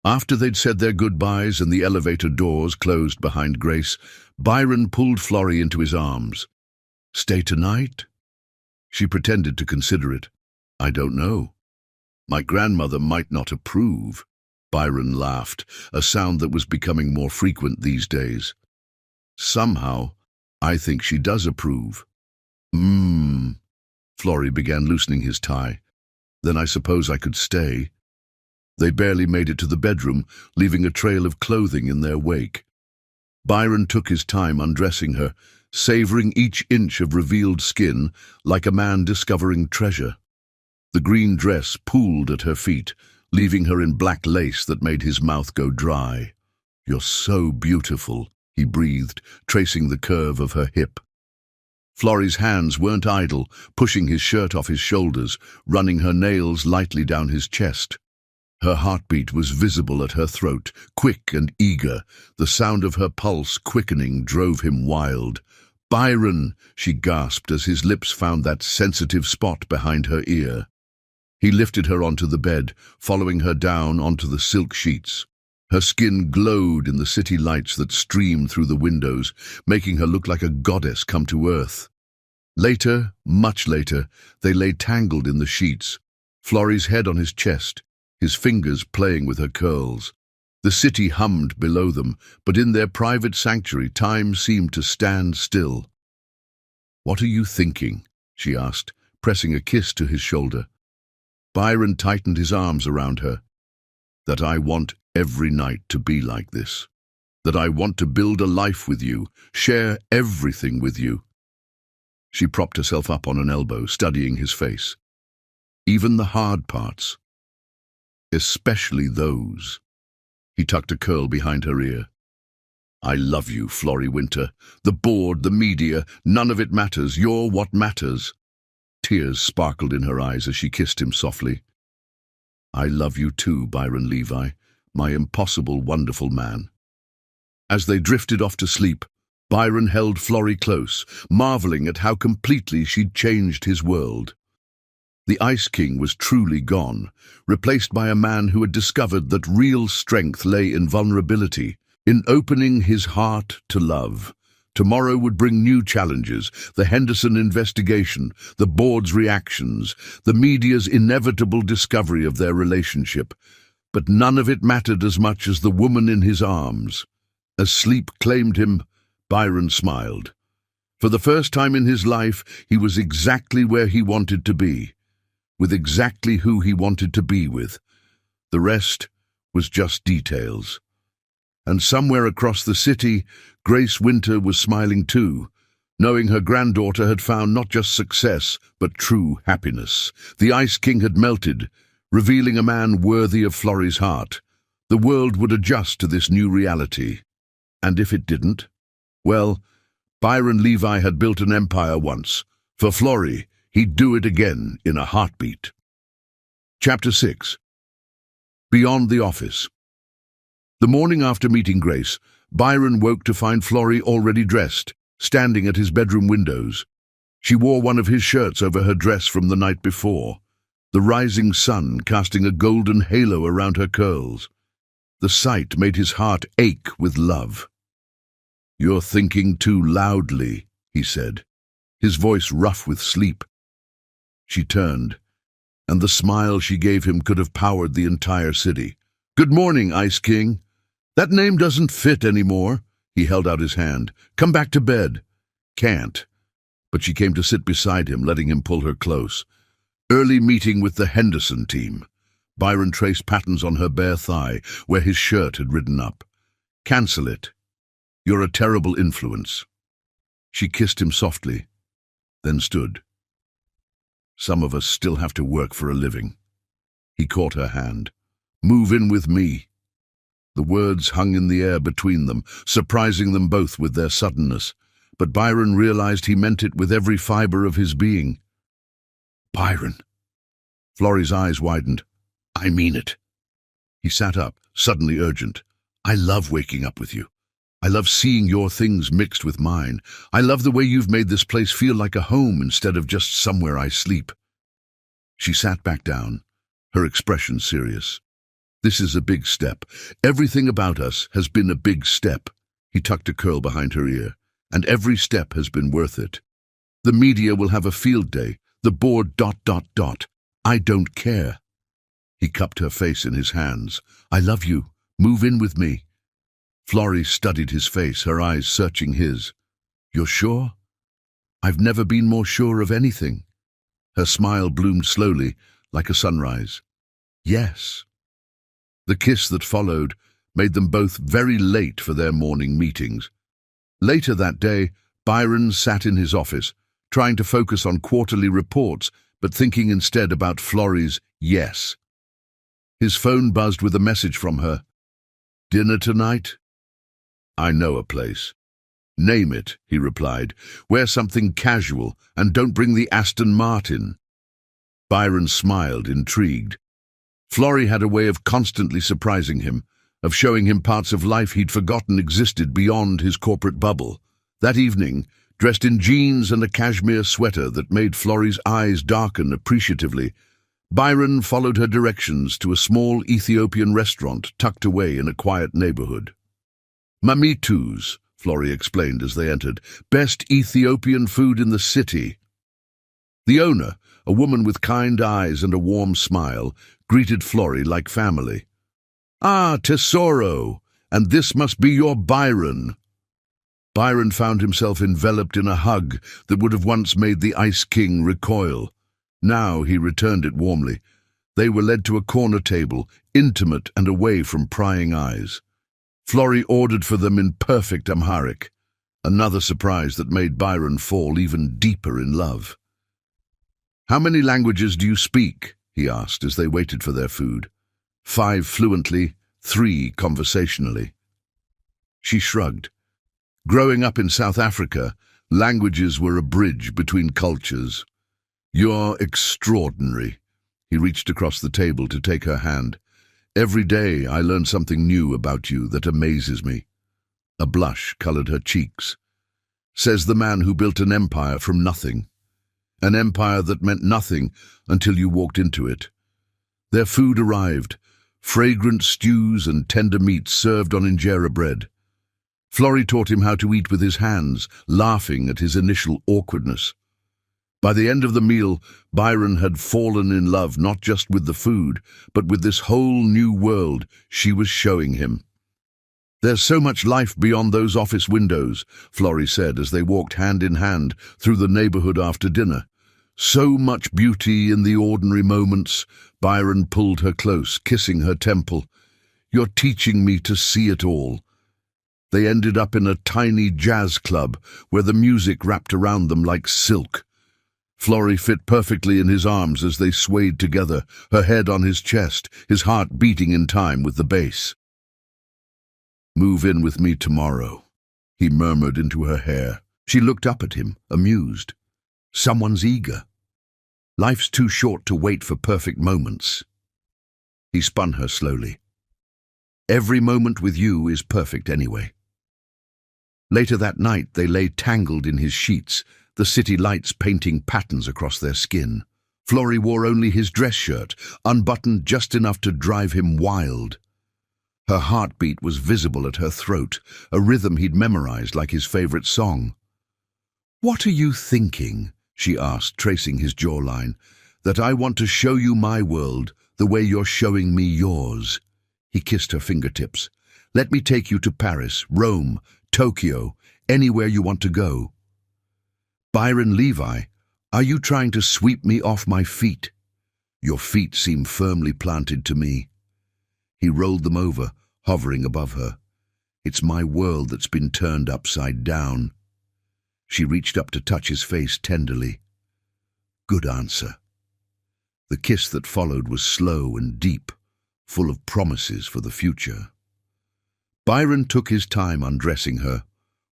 After they'd said their goodbyes and the elevator doors closed behind Grace, Byron pulled Florrie into his arms. Stay tonight? She pretended to consider it. I don't know. My grandmother might not approve. Byron laughed, a sound that was becoming more frequent these days. Somehow, I think she does approve. Florrie began loosening his tie. Then I suppose I could stay. They barely made it to the bedroom, leaving a trail of clothing in their wake. Byron took his time undressing her, savoring each inch of revealed skin like a man discovering treasure. The green dress pooled at her feet, leaving her in black lace that made his mouth go dry. You're so beautiful, he breathed, tracing the curve of her hip. Florrie's hands weren't idle, pushing his shirt off his shoulders, running her nails lightly down his chest. Her heartbeat was visible at her throat, quick and eager. The sound of her pulse quickening drove him wild. Byron, she gasped as his lips found that sensitive spot behind her ear. He lifted her onto the bed, following her down onto the silk sheets. Her skin glowed in the city lights that streamed through the windows, making her look like a goddess come to earth. Later, much later, they lay tangled in the sheets, Florrie's head on his chest, his fingers playing with her curls. The city hummed below them, but in their private sanctuary time seemed to stand still. What are you thinking? She asked, pressing a kiss to his shoulder. Byron tightened his arms around her. That I want every night to be like this. That I want to build a life with you, share everything with you. She propped herself up on an elbow, studying his face. Even the hard parts. Especially those. He tucked a curl behind her ear. I love you, Florrie Winter. The board, the media, none of it matters. You're what matters. Tears sparkled in her eyes as she kissed him softly. I love you too, Byron Levi, my impossible, wonderful man. As they drifted off to sleep, Byron held Florrie close, marveling at how completely she'd changed his world. The Ice King was truly gone, replaced by a man who had discovered that real strength lay in vulnerability, in opening his heart to love. Tomorrow would bring new challenges, the Henderson investigation, the board's reactions, the media's inevitable discovery of their relationship. But none of it mattered as much as the woman in his arms. As sleep claimed him, Byron smiled. For the first time in his life, he was exactly where he wanted to be, with exactly who he wanted to be with. The rest was just details. And somewhere across the city, Grace Winter was smiling too, knowing her granddaughter had found not just success, but true happiness. The Ice King had melted, revealing a man worthy of Florrie's heart. The world would adjust to this new reality. And if it didn't? Well, Byron Levi had built an empire once. For Florrie, he'd do it again in a heartbeat. Chapter 6. Beyond the Office. The morning after meeting Grace, Byron woke to find Florrie already dressed, standing at his bedroom windows. She wore one of his shirts over her dress from the night before, the rising sun casting a golden halo around her curls. The sight made his heart ache with love. You're thinking too loudly, he said, his voice rough with sleep. She turned, and the smile she gave him could have powered the entire city. Good morning, Ice King. That name doesn't fit anymore. He held out his hand. Come back to bed. Can't. But she came to sit beside him, letting him pull her close. Early meeting with the Henderson team. Byron traced patterns on her bare thigh, where his shirt had ridden up. Cancel it. You're a terrible influence. She kissed him softly, then stood. Some of us still have to work for a living. He caught her hand. Move in with me. The words hung in the air between them, surprising them both with their suddenness. but Byron realized he meant it with every fiber of his being. "Byron." Florrie's eyes widened. "I mean it." He sat up, suddenly urgent. "I love waking up with you. I love seeing your things mixed with mine. I love the way you've made this place feel like a home instead of just somewhere I sleep." She sat back down, her expression serious. "This is a big step. Everything about us has been a big step." He tucked a curl behind her ear. "And every step has been worth it. The media will have a field day. The board ... I don't care." He cupped her face in his hands. "I love you. Move in with me." Florrie studied his face, her eyes searching his. "You're sure?" "I've never been more sure of anything." Her smile bloomed slowly, like a sunrise. "Yes." The kiss that followed made them both very late for their morning meetings. Later that day, Byron sat in his office, trying to focus on quarterly reports, but thinking instead about Florrie's yes. His phone buzzed with a message from her. "Dinner tonight?" "I know a place." "Name it," he replied. "Wear something casual, and don't bring the Aston Martin." Byron smiled, intrigued. Florrie had a way of constantly surprising him, of showing him parts of life he'd forgotten existed beyond his corporate bubble. That evening, dressed in jeans and a cashmere sweater that made Florrie's eyes darken appreciatively, Byron followed her directions to a small Ethiopian restaurant tucked away in a quiet neighborhood. "Mamitu's," Florrie explained as they entered. "Best Ethiopian food in the city." The owner, a woman with kind eyes and a warm smile, greeted Florrie like family. "Ah, tesoro, and this must be your Byron." Byron found himself enveloped in a hug that would have once made the Ice King recoil. Now he returned it warmly. They were led to a corner table, intimate and away from prying eyes. Florrie ordered for them in perfect Amharic, another surprise that made Byron fall even deeper in love. "How many languages do you speak?" he asked as they waited for their food. 5 fluently, 3 conversationally. She shrugged. Growing up in South Africa, languages were a bridge between cultures. "You're extraordinary." He reached across the table to take her hand. "Every day I learn something new about you that amazes me." A blush colored her cheeks. Says the man who built an empire from nothing. An empire that meant nothing until you walked into it. Their food arrived, fragrant stews and tender meats served on injera bread. Florrie taught him how to eat with his hands, laughing at his initial awkwardness. By the end of the meal, Byron had fallen in love not just with the food, but with this whole new world she was showing him. "There's so much life beyond those office windows," Florrie said as they walked hand in hand through the neighborhood after dinner. "So much beauty in the ordinary moments." Byron pulled her close, kissing her temple. "You're teaching me to see it all." They ended up in a tiny jazz club where the music wrapped around them like silk. Florrie fit perfectly in his arms as they swayed together, her head on his chest, his heart beating in time with the bass. "Move in with me tomorrow," he murmured into her hair. She looked up at him, amused. Someone's eager. Life's too short to wait for perfect moments. He spun her slowly. "Every moment with you is perfect anyway." Later that night they lay tangled in his sheets, the city lights painting patterns across their skin. Florrie wore only his dress shirt, unbuttoned just enough to drive him wild. Her heartbeat was visible at her throat, a rhythm he'd memorized like his favorite song. "What are you thinking?" she asked, tracing his jawline. "That I want to show you my world, the way you're showing me yours." He kissed her fingertips. "Let me take you to Paris, Rome, Tokyo, anywhere you want to go." "Byron Levi, are you trying to sweep me off my feet?" "Your feet seem firmly planted to me." He rolled them over, hovering above her. "It's my world that's been turned upside down." She reached up to touch his face tenderly. "Good answer." The kiss that followed was slow and deep, full of promises for the future. Byron took his time undressing her,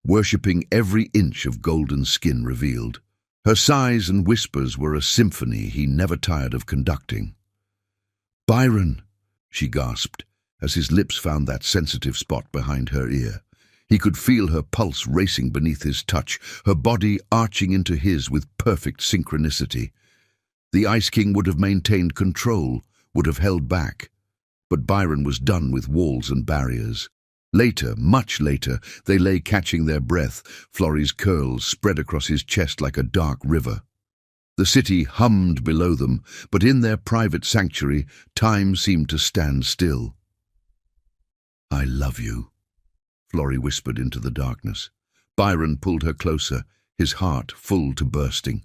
worshipping every inch of golden skin revealed. Her sighs and whispers were a symphony he never tired of conducting. "Byron," she gasped, as his lips found that sensitive spot behind her ear. He could feel her pulse racing beneath his touch, her body arching into his with perfect synchronicity. The Ice King would have maintained control, would have held back. But Byron was done with walls and barriers. Later, much later, they lay catching their breath, Florrie's curls spread across his chest like a dark river. The city hummed below them, but in their private sanctuary, time seemed to stand still. "I love you," Florrie whispered into the darkness. Byron pulled her closer, his heart full to bursting.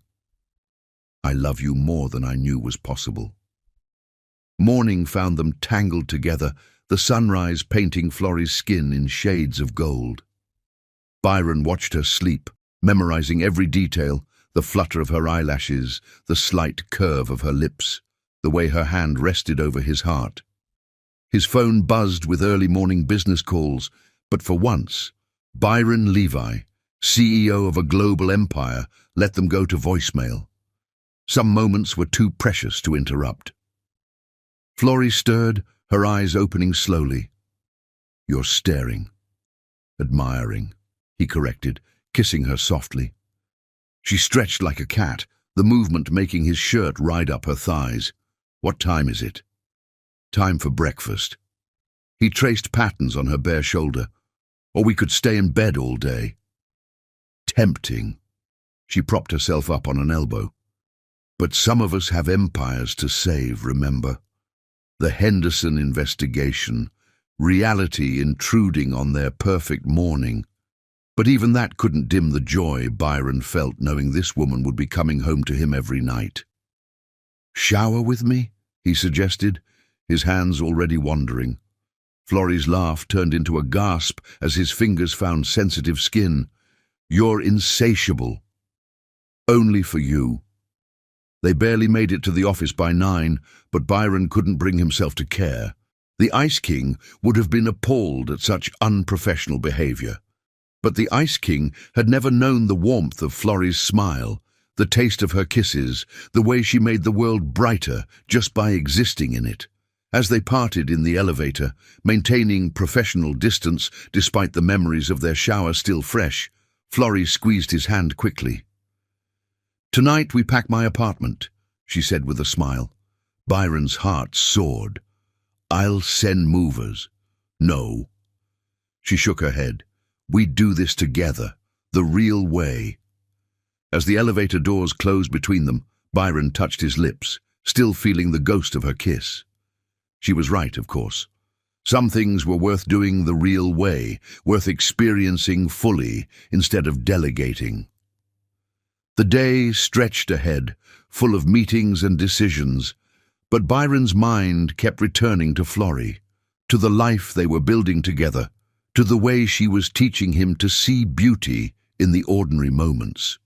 "I love you more than I knew was possible." Morning found them tangled together, the sunrise painting Florrie's skin in shades of gold. Byron watched her sleep, memorizing every detail, the flutter of her eyelashes, the slight curve of her lips, the way her hand rested over his heart. His phone buzzed with early morning business calls, but for once, Byron Levi, CEO of a global empire, let them go to voicemail. Some moments were too precious to interrupt. Florrie stirred, her eyes opening slowly. "You're staring." "Admiring," he corrected, kissing her softly. She stretched like a cat, the movement making his shirt ride up her thighs. "What time is it?" "Time for breakfast." He traced patterns on her bare shoulder. "Or we could stay in bed all day." Tempting. She propped herself up on an elbow. "But some of us have empires to save, remember? The Henderson investigation, reality intruding on their perfect morning." But even that couldn't dim the joy Byron felt knowing this woman would be coming home to him every night. "Shower with me?" he suggested, his hands already wandering. Florrie's laugh turned into a gasp as his fingers found sensitive skin. "You're insatiable." "Only for you." They barely made it to the office by 9, but Byron couldn't bring himself to care. The Ice King would have been appalled at such unprofessional behavior. But the Ice King had never known the warmth of Florrie's smile, the taste of her kisses, the way she made the world brighter just by existing in it. As they parted in the elevator, maintaining professional distance despite the memories of their shower still fresh, Florrie squeezed his hand quickly. "Tonight we pack my apartment," she said with a smile. Byron's heart soared. "I'll send movers." "No." She shook her head. "We do this together, the real way." As the elevator doors closed between them, Byron touched his lips, still feeling the ghost of her kiss. She was right, of course. Some things were worth doing the real way, worth experiencing fully instead of delegating. The day stretched ahead, full of meetings and decisions, but Byron's mind kept returning to Florrie, to the life they were building together, to the way she was teaching him to see beauty in the ordinary moments.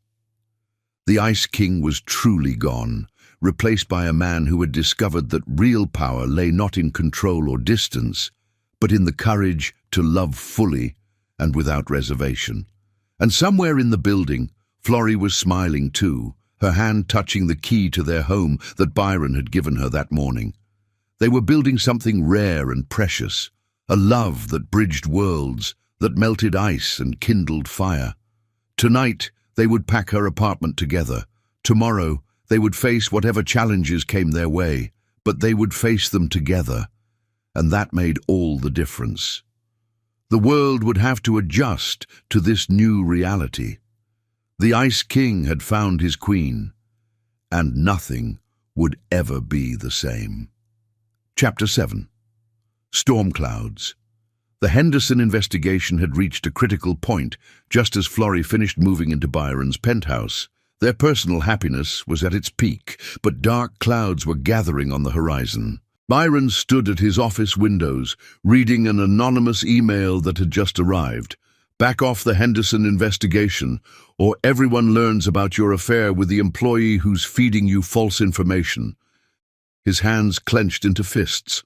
The Ice King was truly gone, replaced by a man who had discovered that real power lay not in control or distance, but in the courage to love fully and without reservation. And somewhere in the building, Florrie was smiling too, her hand touching the key to their home that Byron had given her that morning. They were building something rare and precious, a love that bridged worlds, that melted ice and kindled fire. Tonight, they would pack her apartment together. Tomorrow, they would face whatever challenges came their way, but they would face them together, and that made all the difference. The world would have to adjust to this new reality. The Ice King had found his queen, and nothing would ever be the same. Chapter 7. Storm Clouds. The Henderson investigation had reached a critical point just as Florrie finished moving into Byron's penthouse. Their personal happiness was at its peak, but dark clouds were gathering on the horizon. Byron stood at his office windows, reading an anonymous email that had just arrived. "Back off the Henderson investigation, or everyone learns about your affair with the employee who's feeding you false information." His hands clenched into fists.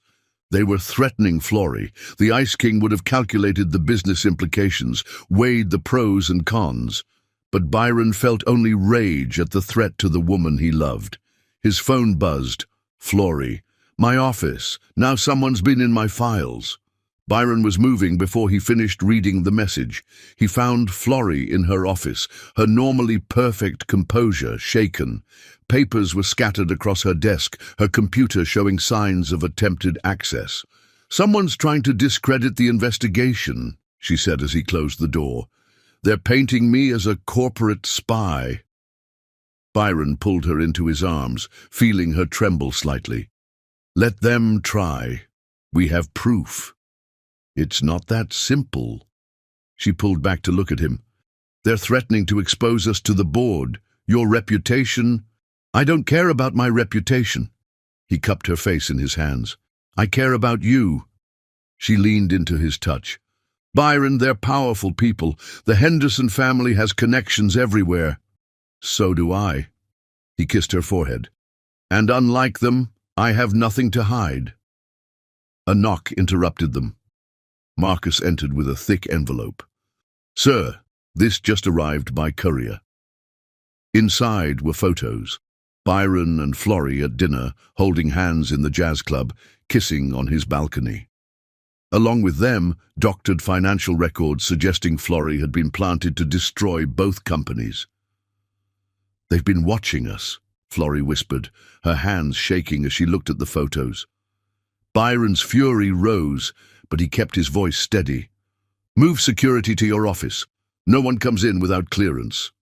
They were threatening Florrie. The Ice King would have calculated the business implications, weighed the pros and cons. But Byron felt only rage at the threat to the woman he loved. His phone buzzed. Florrie. My office. Now someone's been in my files. Byron was moving before he finished reading the message. He found Florrie in her office, her normally perfect composure shaken. Papers were scattered across her desk, her computer showing signs of attempted access. Someone's trying to discredit the investigation, she said as he closed the door. They're painting me as a corporate spy. Byron pulled her into his arms, feeling her tremble slightly. Let them try. We have proof. It's not that simple. She pulled back to look at him. They're threatening to expose us to the board. Your reputation. I don't care about my reputation. He cupped her face in his hands. I care about you. She leaned into his touch. Byron, they're powerful people. The Henderson family has connections everywhere. So do I. He kissed her forehead. And unlike them, I have nothing to hide. A knock interrupted them. Marcus entered with a thick envelope. Sir, this just arrived by courier. Inside were photos. Byron and Florrie at dinner, holding hands in the jazz club, kissing on his balcony. Along with them, doctored financial records suggesting Florrie had been planted to destroy both companies. They've been watching us, Florrie whispered, her hands shaking as she looked at the photos. Byron's fury rose, but he kept his voice steady. Move security to your office. No one comes in without clearance.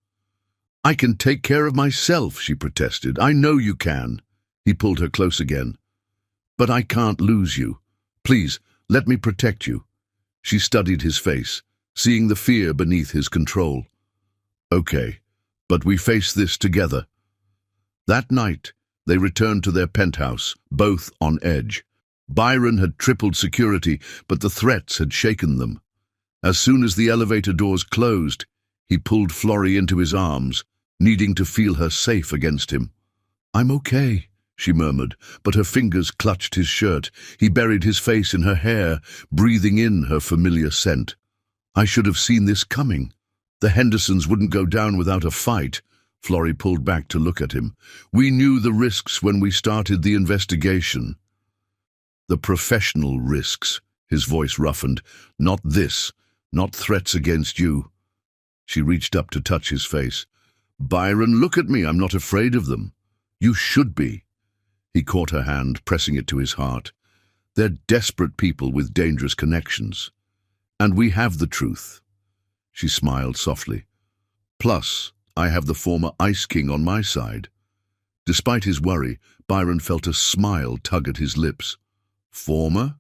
I can take care of myself, she protested. I know you can. He pulled her close again. But I can't lose you. Please, let me protect you. She studied his face, seeing the fear beneath his control. Okay, but we face this together. That night, they returned to their penthouse, both on edge. Byron had tripled security, but the threats had shaken them. As soon as the elevator doors closed, he pulled Florrie into his arms, needing to feel her safe against him. I'm okay, she murmured, but her fingers clutched his shirt. He buried his face in her hair, breathing in her familiar scent. I should have seen this coming. The Hendersons wouldn't go down without a fight. Florrie pulled back to look at him. We knew the risks when we started the investigation. The professional risks, his voice roughened. Not this, not threats against you. She reached up to touch his face. Byron, look at me, I'm not afraid of them. You should be. He caught her hand, pressing it to his heart. They're desperate people with dangerous connections. And we have the truth. She smiled softly. Plus, I have the former Ice King on my side. Despite his worry, Byron felt a smile tug at his lips. Former?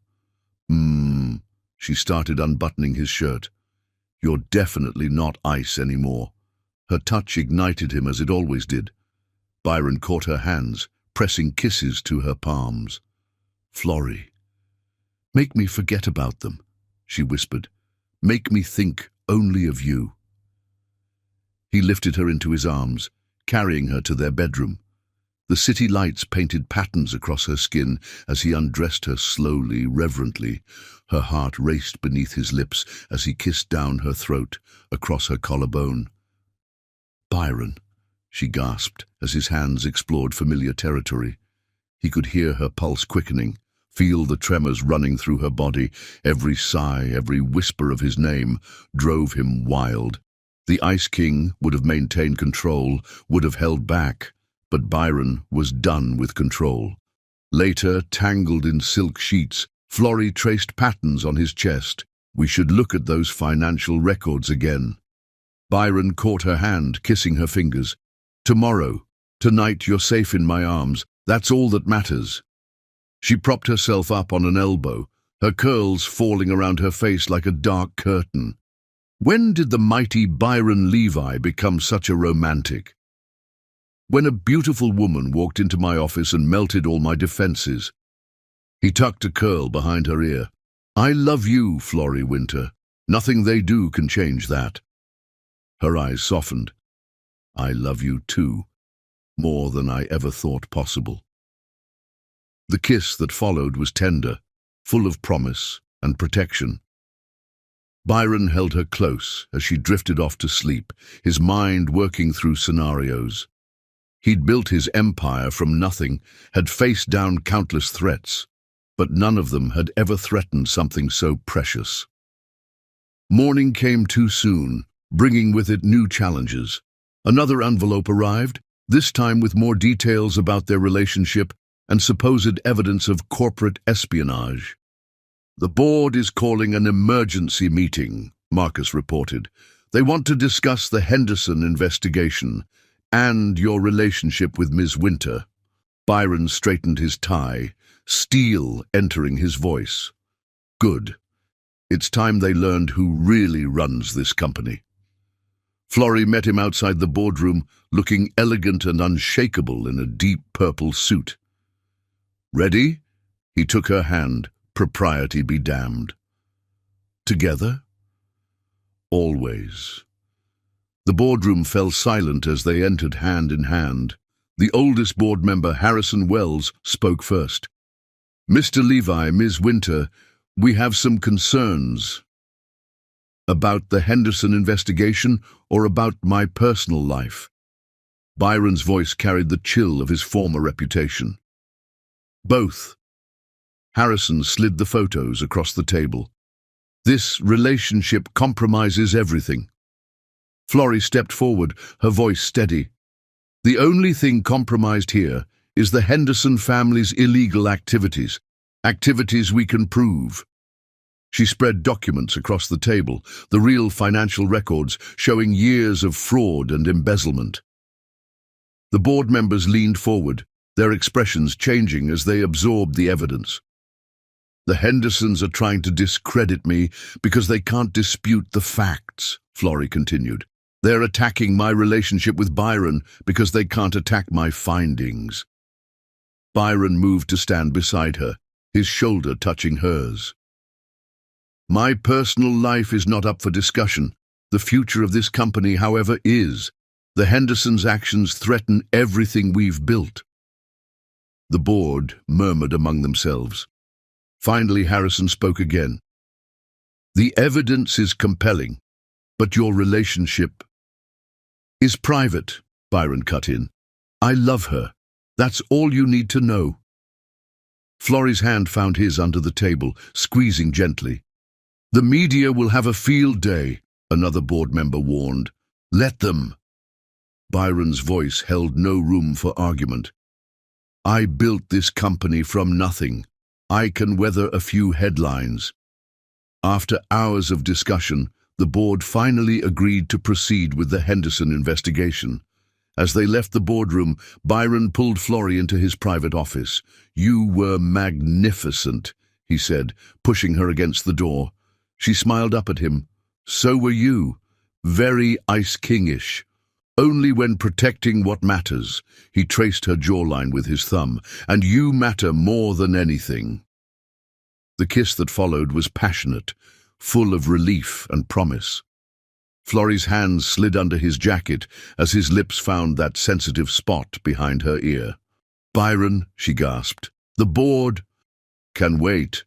She started unbuttoning his shirt. You're definitely not ice anymore. Her touch ignited him as it always did. Byron caught her hands, pressing kisses to her palms. Florrie. Make me forget about them, she whispered. Make me think only of you. He lifted her into his arms, carrying her to their bedroom. The city lights painted patterns across her skin as he undressed her slowly, reverently. Her heart raced beneath his lips as he kissed down her throat, across her collarbone. Byron, she gasped as his hands explored familiar territory. He could hear her pulse quickening, feel the tremors running through her body. Every sigh, every whisper of his name drove him wild. The Ice King would have maintained control, would have held back. But Byron was done with control. Later, tangled in silk sheets, Florrie traced patterns on his chest. We should look at those financial records again. Byron caught her hand, kissing her fingers. Tomorrow, tonight you're safe in my arms. That's all that matters. She propped herself up on an elbow, her curls falling around her face like a dark curtain. When did the mighty Byron Levi become such a romantic? When a beautiful woman walked into my office and melted all my defenses. He tucked a curl behind her ear. I love you, Florrie Winter. Nothing they do can change that. Her eyes softened. I love you too, more than I ever thought possible. The kiss that followed was tender, full of promise and protection. Byron held her close as she drifted off to sleep, his mind working through scenarios. He'd built his empire from nothing, had faced down countless threats, but none of them had ever threatened something so precious. Morning came too soon, bringing with it new challenges. Another envelope arrived, this time with more details about their relationship and supposed evidence of corporate espionage. "The board is calling an emergency meeting," Marcus reported. "They want to discuss the Henderson investigation and your relationship with Ms. Winter." Byron straightened his tie, steel entering his voice. "Good. It's time they learned who really runs this company." Florrie met him outside the boardroom, looking elegant and unshakable in a deep purple suit. "Ready?" He took her hand. Propriety be damned. "Together?" "Always." The boardroom fell silent as they entered hand in hand. The oldest board member, Harrison Wells, spoke first. "Mr. Levi, Ms. Winter, we have some concerns." "About the Henderson investigation or about my personal life?" Byron's voice carried the chill of his former reputation. "Both." Harrison slid the photos across the table. "This relationship compromises everything." Florrie stepped forward, her voice steady. "The only thing compromised here is the Henderson family's illegal activities, activities we can prove." She spread documents across the table, the real financial records showing years of fraud and embezzlement. The board members leaned forward, their expressions changing as they absorbed the evidence. "The Hendersons are trying to discredit me because they can't dispute the facts," Florrie continued. "They're attacking my relationship with Byron because they can't attack my findings." Byron moved to stand beside her, his shoulder touching hers. "My personal life is not up for discussion. The future of this company, however, is. The Hendersons' actions threaten everything we've built." The board murmured among themselves. Finally, Harrison spoke again. "The evidence is compelling, but your relationship is private," Byron cut in. "I love her. That's all you need to know." Florrie's hand found his under the table, squeezing gently. "The media will have a field day," another board member warned. "Let them." Byron's voice held no room for argument. "I built this company from nothing. I can weather a few headlines." After hours of discussion, the board finally agreed to proceed with the Henderson investigation. As they left the boardroom, Byron pulled Florrie into his private office. "You were magnificent," he said, pushing her against the door. She smiled up at him. "So were you. Very Ice King-ish. Only when protecting what matters." He traced her jawline with his thumb. "And you matter more than anything." The kiss that followed was passionate, full of relief and promise. Florrie's hands slid under his jacket as his lips found that sensitive spot behind her ear. "Byron," she gasped, "the board can wait."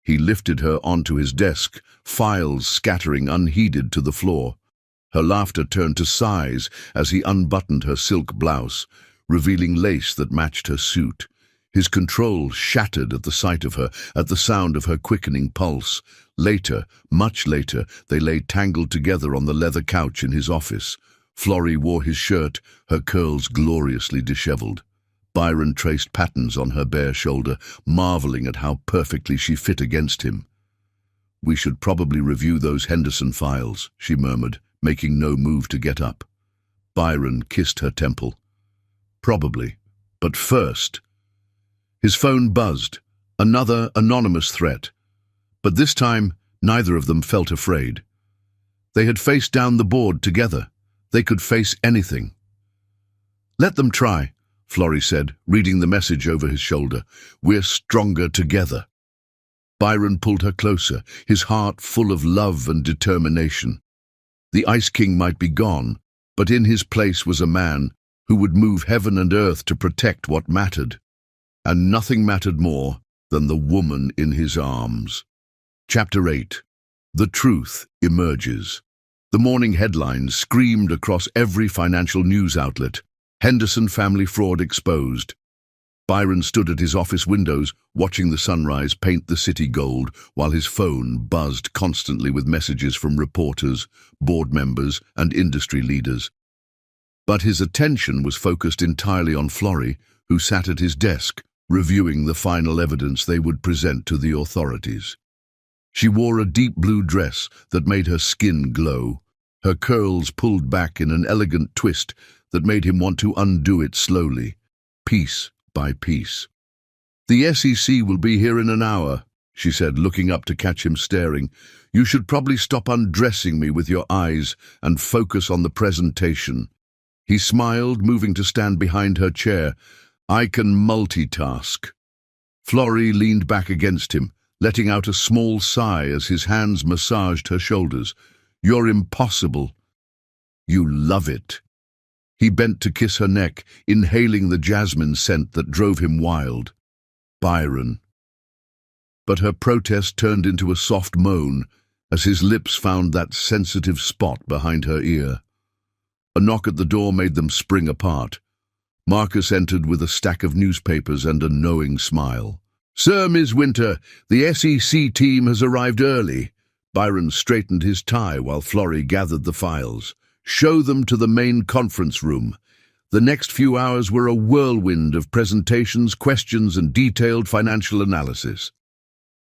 He lifted her onto his desk, files scattering unheeded to the floor. Her laughter turned to sighs as he unbuttoned her silk blouse, revealing lace that matched her suit. His control shattered at the sight of her, at the sound of her quickening pulse. Later, much later, they lay tangled together on the leather couch in his office. Florrie wore his shirt, her curls gloriously disheveled. Byron traced patterns on her bare shoulder, marveling at how perfectly she fit against him. "We should probably review those Henderson files," she murmured, making no move to get up. Byron kissed her temple. "Probably, but first." His phone buzzed, another anonymous threat. But this time, neither of them felt afraid. They had faced down the board together. They could face anything. "Let them try," Florrie said, reading the message over his shoulder. "We're stronger together." Byron pulled her closer, his heart full of love and determination. The Ice King might be gone, but in his place was a man who would move heaven and earth to protect what mattered. And nothing mattered more than the woman in his arms. Chapter 8. The truth emerges. The morning headlines screamed across every financial news outlet. Henderson family fraud exposed. Byron stood at his office windows, watching the sunrise paint the city gold, while his phone buzzed constantly with messages from reporters, board members, and industry leaders. But his attention was focused entirely on Florrie, who sat at his desk, reviewing the final evidence they would present to the authorities. She wore a deep blue dress that made her skin glow, her curls pulled back in an elegant twist that made him want to undo it slowly, piece by piece. "The SEC will be here in an hour," she said, looking up to catch him staring. "You should probably stop undressing me with your eyes and focus on the presentation." He smiled, moving to stand behind her chair. "I can multitask." Florrie leaned back against him, letting out a small sigh as his hands massaged her shoulders. "You're impossible." "You love it." He bent to kiss her neck, inhaling the jasmine scent that drove him wild. "Byron." But her protest turned into a soft moan as his lips found that sensitive spot behind her ear. A knock at the door made them spring apart. Marcus entered with a stack of newspapers and a knowing smile. "Sir, Miss Winter, the SEC team has arrived early." Byron straightened his tie while Florrie gathered the files. "Show them to the main conference room." The next few hours were a whirlwind of presentations, questions, and detailed financial analysis.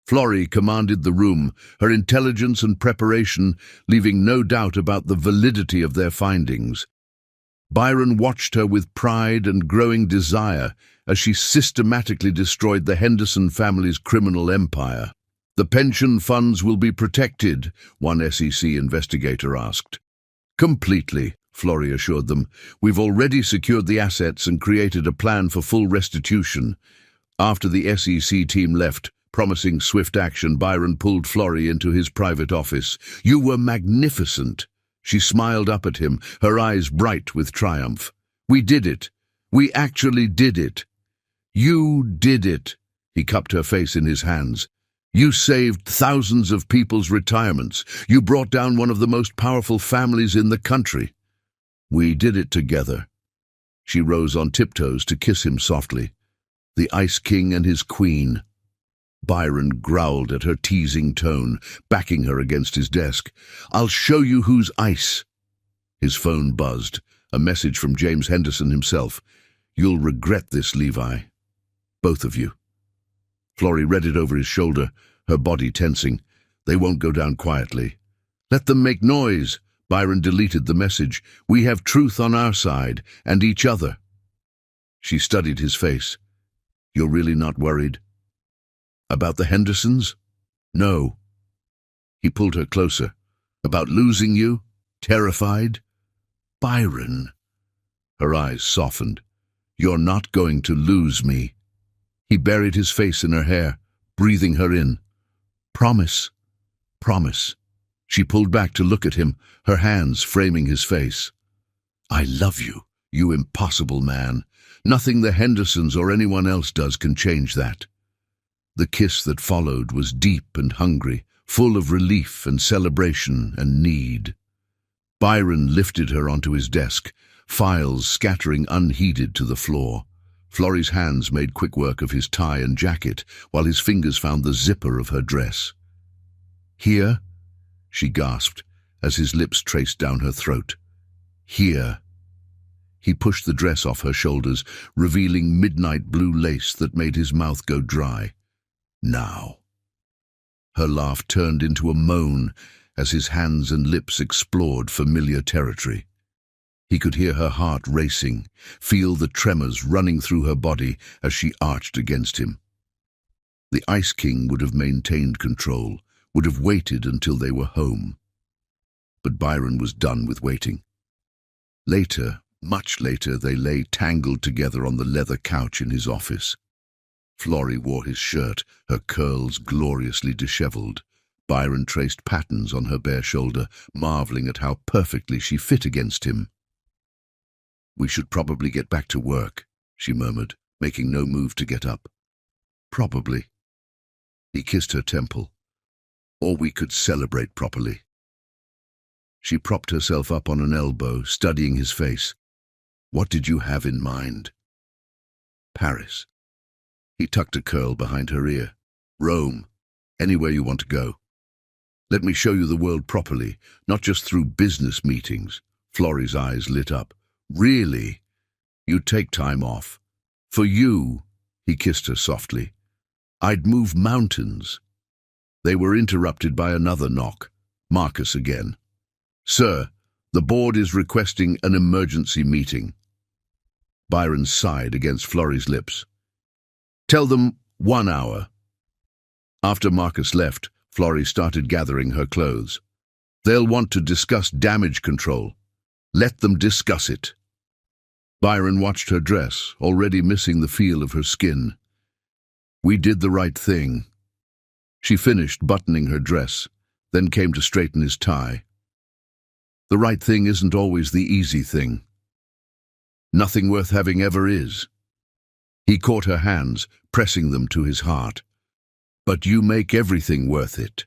Florrie commanded the room, her intelligence and preparation leaving no doubt about the validity of their findings. Byron watched her with pride and growing desire as she systematically destroyed the Henderson family's criminal empire. "The pension funds will be protected," one SEC investigator asked. "Completely," Florrie assured them. "We've already secured the assets and created a plan for full restitution." After the SEC team left, promising swift action, Byron pulled Florrie into his private office. "You were magnificent." She smiled up at him, her eyes bright with triumph. "We did it. We actually did it." "You did it." He cupped her face in his hands. "You saved thousands of people's retirements. You brought down one of the most powerful families in the country." "We did it together." She rose on tiptoes to kiss him softly. "The Ice King and his queen." Byron growled at her teasing tone, backing her against his desk. "I'll show you who's ice." His phone buzzed, a message from James Henderson himself. "You'll regret this, Levi. Both of you." Florrie read it over his shoulder, her body tensing. "They won't go down quietly." "Let them make noise." Byron deleted the message. "We have truth on our side, and each other." She studied his face. "You're really not worried?" "About the Hendersons?" "No." He pulled her closer. "About losing you? Terrified?" "Byron." Her eyes softened. "You're not going to lose me." He buried his face in her hair, breathing her in. "Promise." "Promise." She pulled back to look at him, her hands framing his face. "I love you, you impossible man. Nothing the Hendersons or anyone else does can change that." The kiss that followed was deep and hungry, full of relief and celebration and need. Byron lifted her onto his desk, files scattering unheeded to the floor. Florrie's hands made quick work of his tie and jacket, while his fingers found the zipper of her dress. "Here?" she gasped, as his lips traced down her throat. "Here." He pushed the dress off her shoulders, revealing midnight blue lace that made his mouth go dry. "Now." Her laugh turned into a moan as his hands and lips explored familiar territory. He could hear her heart racing, feel the tremors running through her body as she arched against him. The Ice King would have maintained control, would have waited until they were home. But Byron was done with waiting. Later, much later, they lay tangled together on the leather couch in his office. Florrie wore his shirt, her curls gloriously disheveled. Byron traced patterns on her bare shoulder, marveling at how perfectly she fit against him. "We should probably get back to work," she murmured, making no move to get up. "Probably." He kissed her temple. Or we could celebrate properly. She propped herself up on an elbow, studying his face. What did you have in mind? Paris. He tucked a curl behind her ear. Rome. Anywhere you want to go. Let me show you the world properly, not just through business meetings. Florrie's eyes lit up. Really? You'd take time off. For you, he kissed her softly. I'd move mountains. They were interrupted by another knock. Marcus again. Sir, the board is requesting an emergency meeting. Byron sighed against Florrie's lips. Tell them 1 hour. After Marcus left, Florrie started gathering her clothes. They'll want to discuss damage control. Let them discuss it. Byron watched her dress, already missing the feel of her skin. We did the right thing. She finished buttoning her dress, then came to straighten his tie. The right thing isn't always the easy thing. Nothing worth having ever is. He caught her hands, pressing them to his heart. But you make everything worth it.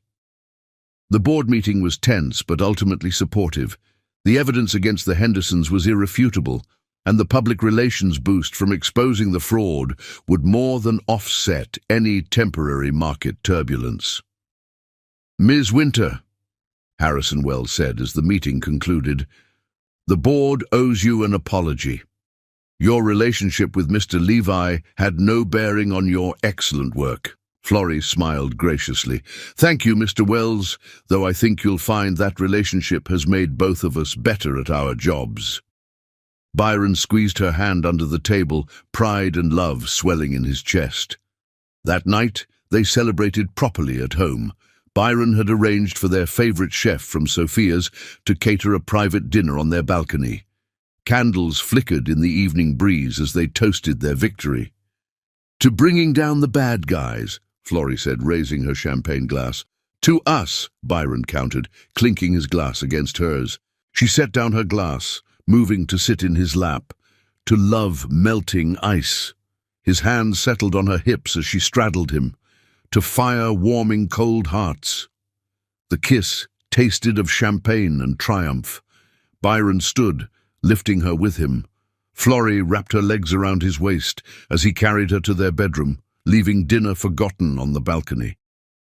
The board meeting was tense but ultimately supportive. The evidence against the Hendersons was irrefutable, and the public relations boost from exposing the fraud would more than offset any temporary market turbulence. Ms. Winter, Harrison Wells said as the meeting concluded, the board owes you an apology. Your relationship with Mr. Levi had no bearing on your excellent work. Florrie smiled graciously. Thank you, Mr. Wells, though I think you'll find that relationship has made both of us better at our jobs. Byron squeezed her hand under the table, pride and love swelling in his chest. That night, they celebrated properly at home. Byron had arranged for their favorite chef from Sophia's to cater a private dinner on their balcony. Candles flickered in the evening breeze as they toasted their victory. To bringing down the bad guys, Florrie said, raising her champagne glass. To us, Byron countered, clinking his glass against hers. She set down her glass, moving to sit in his lap, to love melting ice. His hands settled on her hips as she straddled him, to fire warming cold hearts. The kiss tasted of champagne and triumph. Byron stood, lifting her with him. Florrie wrapped her legs around his waist as he carried her to their bedroom, leaving dinner forgotten on the balcony.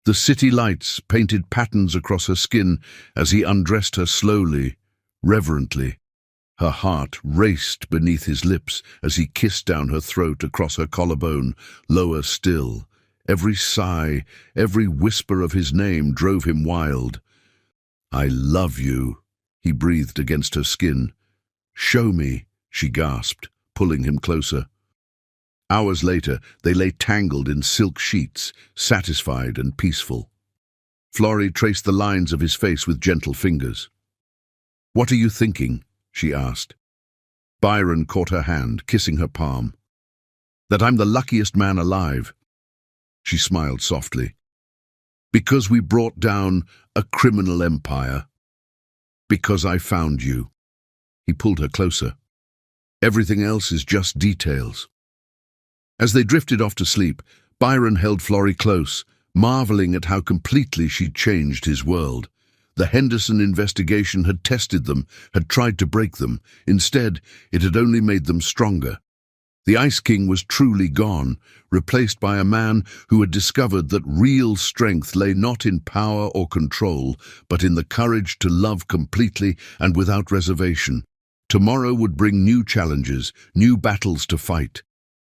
The city lights painted patterns across her skin as he undressed her slowly, reverently. Her heart raced beneath his lips as he kissed down her throat across her collarbone, lower still. Every sigh, every whisper of his name drove him wild. I love you, he breathed against her skin. Show me, she gasped, pulling him closer. Hours later, they lay tangled in silk sheets, satisfied and peaceful. Florrie traced the lines of his face with gentle fingers. What are you thinking? She asked. Byron caught her hand, kissing her palm. That I'm the luckiest man alive. She smiled softly. Because we brought down a criminal empire. Because I found you. He pulled her closer. Everything else is just details. As they drifted off to sleep, Byron held Florrie close, marveling at how completely she'd changed his world. The Henderson investigation had tested them, had tried to break them. Instead, it had only made them stronger. The Ice King was truly gone, replaced by a man who had discovered that real strength lay not in power or control, but in the courage to love completely and without reservation. Tomorrow would bring new challenges, new battles to fight.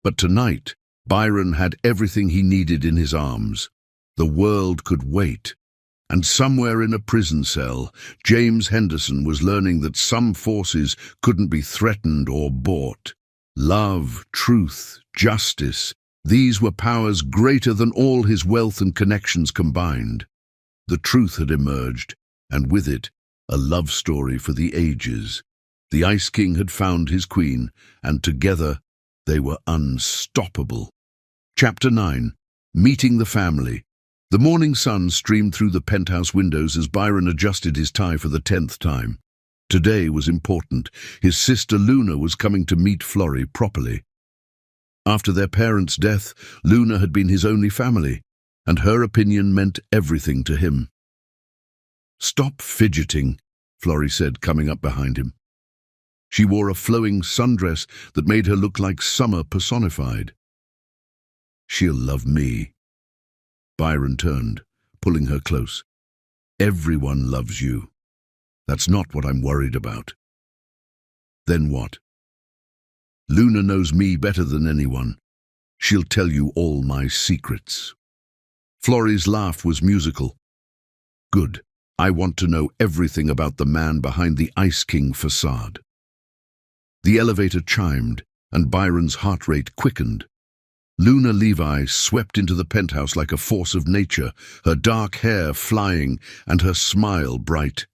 But tonight, Byron had everything he needed in his arms. The world could wait. And somewhere in a prison cell, James Henderson was learning that some forces couldn't be threatened or bought. Love, truth, justice, these were powers greater than all his wealth and connections combined. The truth had emerged, and with it, a love story for the ages. The Ice King had found his queen, and together they were unstoppable. Chapter 9. Meeting the Family. The morning sun streamed through the penthouse windows as Byron adjusted his tie for the 10th time. Today was important. His sister Luna was coming to meet Florrie properly. After their parents' death, Luna had been his only family. and her opinion meant everything to him. "Stop fidgeting," Florrie said, coming up behind him. She wore a flowing sundress that made her look like summer personified. "She'll love me." Byron turned, pulling her close. "Everyone loves you. That's not what I'm worried about." "Then what?" "Luna knows me better than anyone. She'll tell you all my secrets." Florrie's laugh was musical. "Good. I want to know everything about the man behind the Ice King facade." The elevator chimed, and Byron's heart rate quickened. Luna Levi swept into the penthouse like a force of nature, her dark hair flying and her smile bright.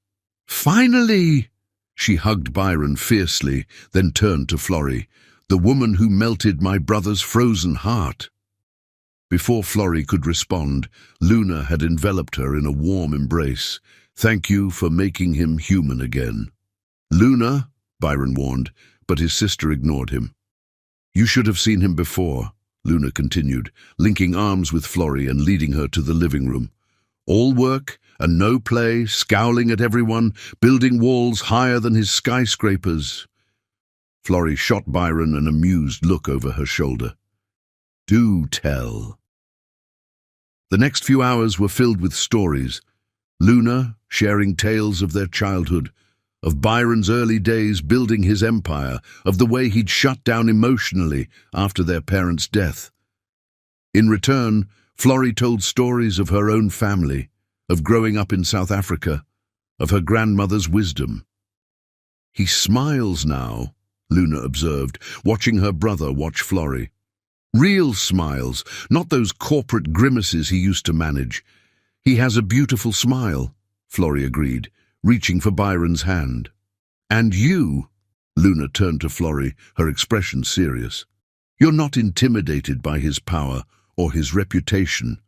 "Finally!" She hugged Byron fiercely, then turned to Florrie, "The woman who melted my brother's frozen heart." Before Florrie could respond, Luna had enveloped her in a warm embrace. "Thank you for making him human again." "Luna," Byron warned, but his sister ignored him. "You should have seen him before," Luna continued, linking arms with Florrie and leading her to the living room. "All work and no play, scowling at everyone, building walls higher than his skyscrapers." Florrie shot Byron an amused look over her shoulder. "Do tell." The next few hours were filled with stories. Luna sharing tales of their childhood, of Byron's early days building his empire, of the way he'd shut down emotionally after their parents' death. In return, Florrie told stories of her own family, of growing up in South Africa, of her grandmother's wisdom. "He smiles now," Luna observed, watching her brother watch Florrie. "Real smiles, not those corporate grimaces he used to manage. He has a beautiful smile," Florrie agreed, reaching for Byron's hand. "And you," Luna turned to Florrie, her expression serious. "You're not intimidated by his power or his reputation.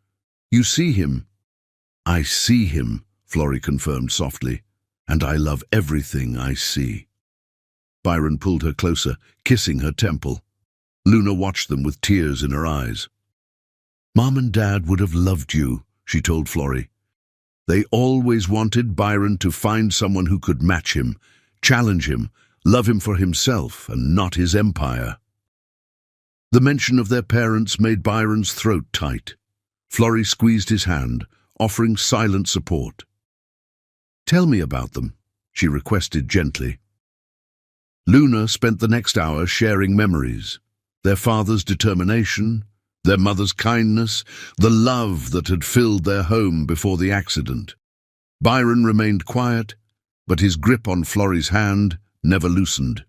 You see him." "I see him," Florrie confirmed softly, "and I love everything I see." Byron pulled her closer, kissing her temple. Luna watched them with tears in her eyes. "Mom and Dad would have loved you," she told Florrie. "They always wanted Byron to find someone who could match him, challenge him, love him for himself and not his empire." The mention of their parents made Byron's throat tight. Florrie squeezed his hand, offering silent support. "Tell me about them," she requested gently. Luna spent the next hour sharing memories. Their father's determination, their mother's kindness, the love that had filled their home before the accident. Byron remained quiet, but his grip on Florrie's hand never loosened.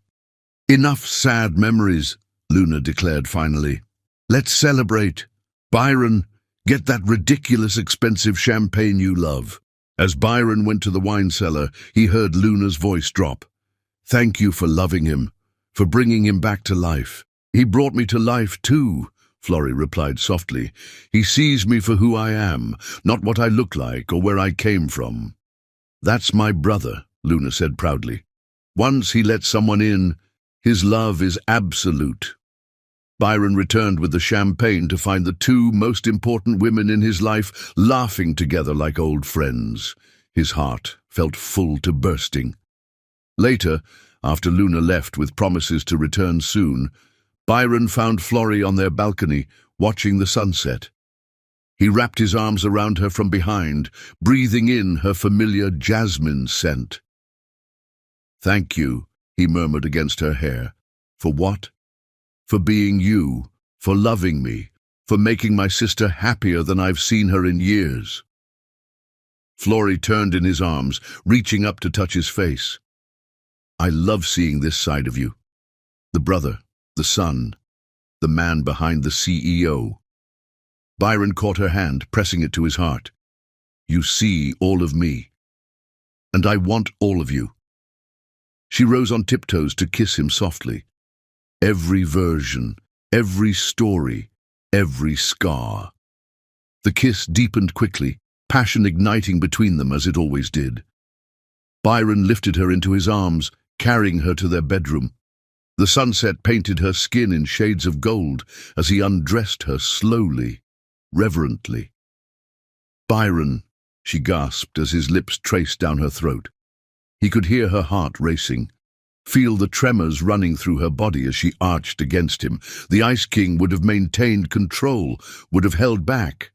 "Enough sad memories," Luna declared finally. "Let's celebrate. Byron, get that ridiculous expensive champagne you love." As Byron went to the wine cellar, he heard Luna's voice drop. "Thank you for loving him, for bringing him back to life." "He brought me to life too," Florrie replied softly. "He sees me for who I am, not what I look like or where I came from." "That's my brother," Luna said proudly. "Once he lets someone in, his love is absolute." Byron returned with the champagne to find the two most important women in his life laughing together like old friends. His heart felt full to bursting. Later, after Luna left with promises to return soon, Byron found Florrie on their balcony, watching the sunset. He wrapped his arms around her from behind, breathing in her familiar jasmine scent. "Thank you," he murmured against her hair. "For what?" "For being you, for loving me, for making my sister happier than I've seen her in years." Florrie turned in his arms, reaching up to touch his face. "I love seeing this side of you. The brother, the son, the man behind the CEO." Byron caught her hand, pressing it to his heart. "You see all of me. And I want all of you." She rose on tiptoes to kiss him softly. Every version, every story, every scar. The kiss deepened quickly, passion igniting between them as it always did. Byron lifted her into his arms, carrying her to their bedroom. The sunset painted her skin in shades of gold as he undressed her slowly, reverently. Byron, she gasped as his lips traced down her throat. He could hear her heart racing, feel the tremors running through her body as she arched against him. The Ice King would have maintained control, would have held back.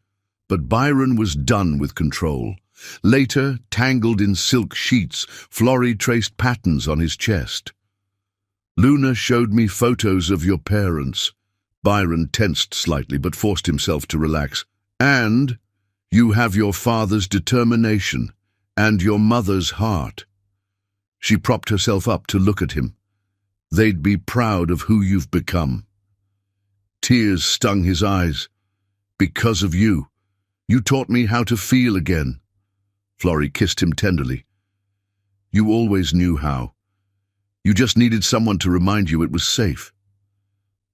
But Byron was done with control. Later, tangled in silk sheets, Florrie traced patterns on his chest. "Luna showed me photos of your parents." Byron tensed slightly but forced himself to relax. "And you have your father's determination and your mother's heart." She propped herself up to look at him. "They'd be proud of who you've become." Tears stung his eyes. "Because of you. You taught me how to feel again." Florrie kissed him tenderly. "You always knew how. You just needed someone to remind you it was safe."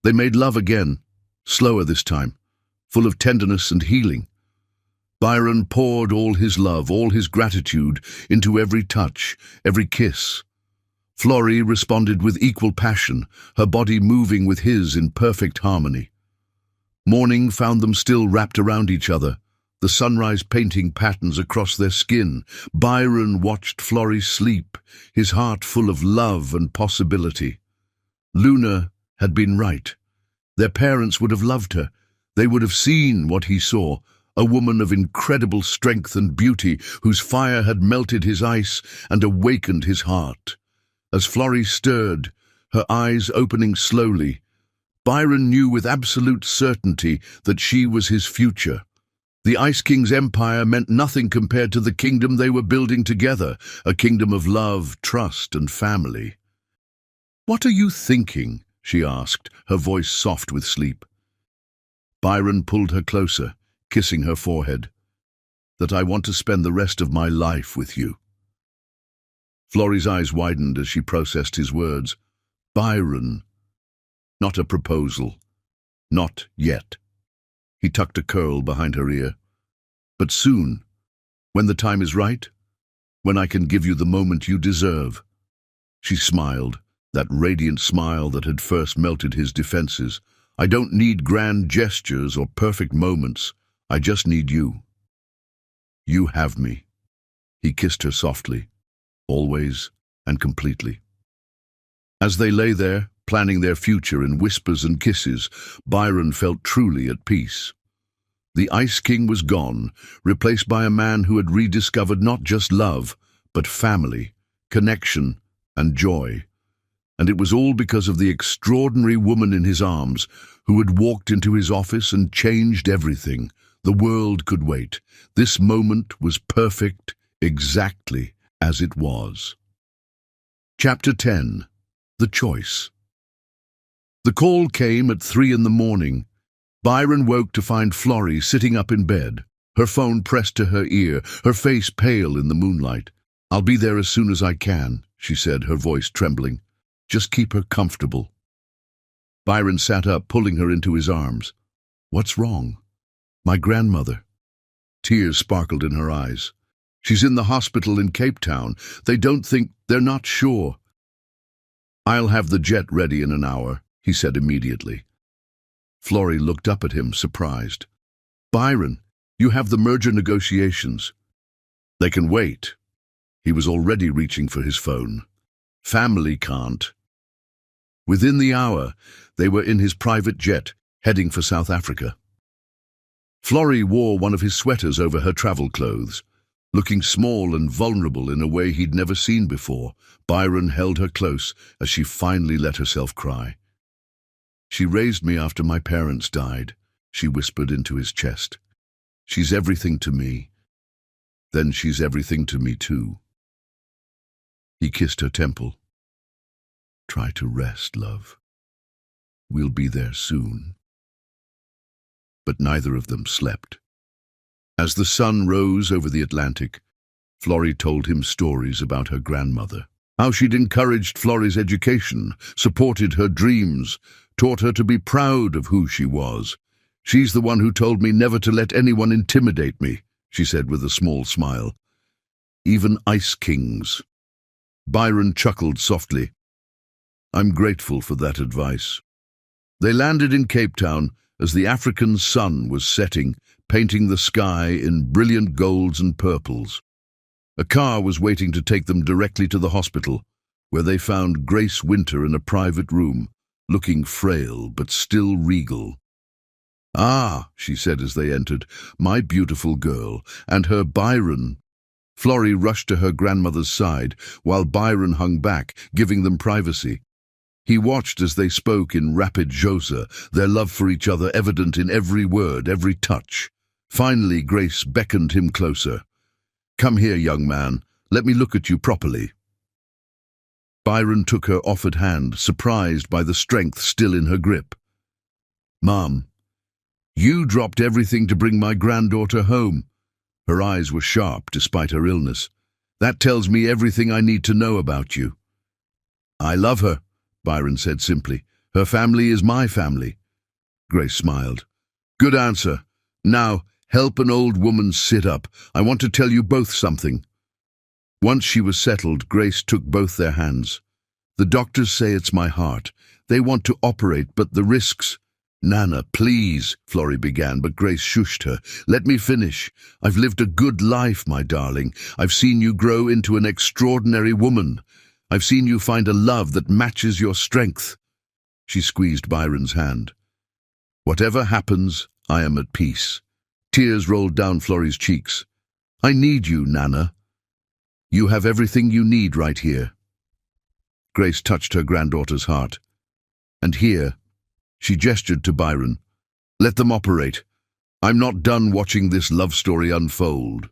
They made love again, slower this time, full of tenderness and healing. Byron poured all his love, all his gratitude into every touch, every kiss. Florrie responded with equal passion, her body moving with his in perfect harmony. Morning found them still wrapped around each other, the sunrise painting patterns across their skin. Byron watched Florrie sleep, his heart full of love and possibility. Luna had been right. Their parents would have loved her. They would have seen what he saw, a woman of incredible strength and beauty whose fire had melted his ice and awakened his heart. As Florrie stirred, her eyes opening slowly, Byron knew with absolute certainty that she was his future. The Ice King's empire meant nothing compared to the kingdom they were building together, a kingdom of love, trust, and family. "What are you thinking?" she asked, her voice soft with sleep. Byron pulled her closer, kissing her forehead. "That I want to spend the rest of my life with you." Florrie's eyes widened as she processed his words. "Byron. Not a proposal. Not yet." He tucked a curl behind her ear. "But soon, when the time is right, when I can give you the moment you deserve." She smiled, that radiant smile that had first melted his defenses. "I don't need grand gestures or perfect moments. I just need you. You have me." He kissed her softly, always and completely. As they lay there, planning their future in whispers and kisses, Byron felt truly at peace. The Ice King was gone, replaced by a man who had rediscovered not just love, but family, connection, and joy. And it was all because of the extraordinary woman in his arms, who had walked into his office and changed everything. The world could wait. This moment was perfect, exactly as it was. Chapter 10. The Choice. The call came at 3 in the morning. Byron woke to find Florrie sitting up in bed, her phone pressed to her ear, her face pale in the moonlight. "I'll be there as soon as I can," she said, her voice trembling. "Just keep her comfortable." Byron sat up, pulling her into his arms. "What's wrong?" "My grandmother." Tears sparkled in her eyes. "She's in the hospital in Cape Town. They're not sure." "I'll have the jet ready in an hour," he said immediately. Florrie looked up at him, surprised. "Byron, you have the merger negotiations." "They can wait." He was already reaching for his phone. "Family can't." Within the hour, they were in his private jet, heading for South Africa. Florrie wore one of his sweaters over her travel clothes. Looking small and vulnerable in a way he'd never seen before, Byron held her close as she finally let herself cry. "She raised me after my parents died," she whispered into his chest. "She's everything to me. Then she's everything to me too." He kissed her temple. "Try to rest, love. We'll be there soon." But neither of them slept. As the sun rose over the Atlantic, Florrie told him stories about her grandmother. How she'd encouraged Florrie's education, supported her dreams, taught her to be proud of who she was. "She's the one who told me never to let anyone intimidate me," she said with a small smile. "Even Ice Kings." Byron chuckled softly. "I'm grateful for that advice." They landed in Cape Town, as the African sun was setting, painting the sky in brilliant golds and purples. A car was waiting to take them directly to the hospital, where they found Grace Winter in a private room, looking frail but still regal. "Ah," she said as they entered, "my beautiful girl, and her Byron." Florrie rushed to her grandmother's side, while Byron hung back, giving them privacy. He watched as they spoke in rapid Xhosa, their love for each other evident in every word, every touch. Finally, Grace beckoned him closer. "Come here, young man. Let me look at you properly." Byron took her offered hand, surprised by the strength still in her grip. "Mom, you dropped everything to bring my granddaughter home." Her eyes were sharp despite her illness. "That tells me everything I need to know about you." "I love her," Byron said simply. "Her family is my family." Grace smiled. "Good answer. Now, help an old woman sit up. I want to tell you both something." Once she was settled, Grace took both their hands. "The doctors say it's my heart. They want to operate, but the risks—" "Nana, please," Florrie began, but Grace shushed her. "Let me finish. I've lived a good life, my darling. I've seen you grow into an extraordinary woman. I've seen you find a love that matches your strength." She squeezed Byron's hand. "Whatever happens, I am at peace." Tears rolled down Florrie's cheeks. "I need you, Nana. You have everything you need right here." Grace touched her granddaughter's heart. "And here," she gestured to Byron, "let them operate. I'm not done watching this love story unfold."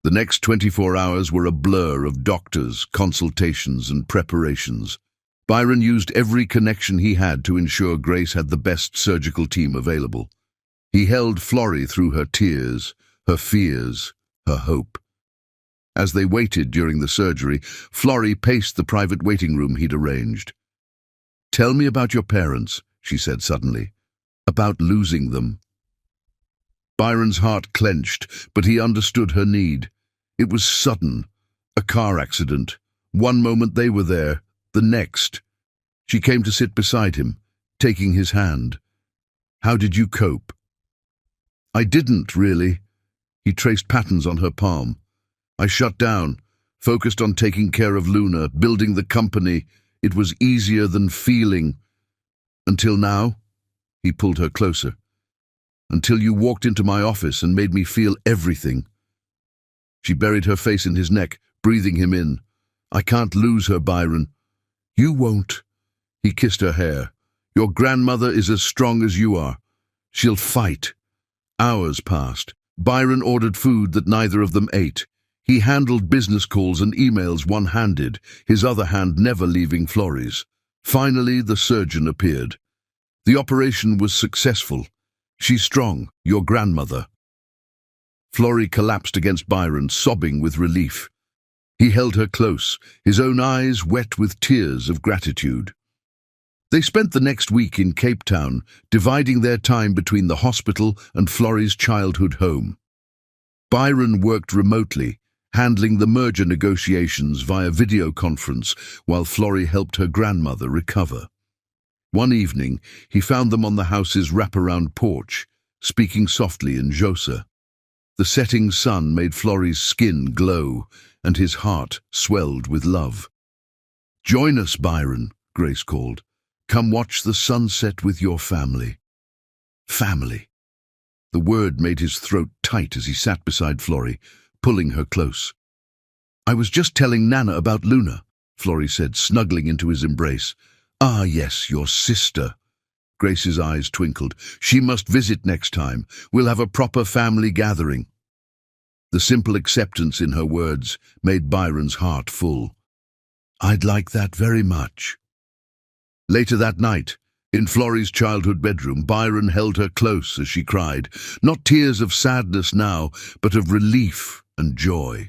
The next 24 hours were a blur of doctors, consultations, and preparations. Byron used every connection he had to ensure Grace had the best surgical team available. He held Florrie through her tears, her fears, her hope. As they waited during the surgery, Florrie paced the private waiting room he'd arranged. "Tell me about your parents," she said suddenly. "About losing them." Byron's heart clenched, but he understood her need. It was sudden. A car accident. One moment they were there, the next. She came to sit beside him, taking his hand. "How did you cope?" "I didn't, really." He traced patterns on her palm. "I shut down, focused on taking care of Luna, building the company. It was easier than feeling. Until now," he pulled her closer. "Until you walked into my office and made me feel everything." She buried her face in his neck, breathing him in. "I can't lose her, Byron." "You won't." He kissed her hair. "Your grandmother is as strong as you are. She'll fight." Hours passed. Byron ordered food that neither of them ate. He handled business calls and emails one-handed, his other hand never leaving Florrie's. Finally, the surgeon appeared. "The operation was successful. She's strong, your grandmother." Florrie collapsed against Byron, sobbing with relief. He held her close, his own eyes wet with tears of gratitude. They spent the next week in Cape Town, dividing their time between the hospital and Florrie's childhood home. Byron worked remotely, handling the merger negotiations via video conference while Florrie helped her grandmother recover. One evening, he found them on the house's wraparound porch, speaking softly in Xhosa. The setting sun made Florrie's skin glow, and his heart swelled with love. "Join us, Byron," Grace called. "Come watch the sunset with your family." Family. The word made his throat tight as he sat beside Florrie, pulling her close. "I was just telling Nana about Luna," Florrie said, snuggling into his embrace. "Ah, yes, your sister." Grace's eyes twinkled. "She must visit next time. We'll have a proper family gathering." The simple acceptance in her words made Byron's heart full. "I'd like that very much." Later that night, in Florrie's childhood bedroom, Byron held her close as she cried, not tears of sadness now, but of relief and joy.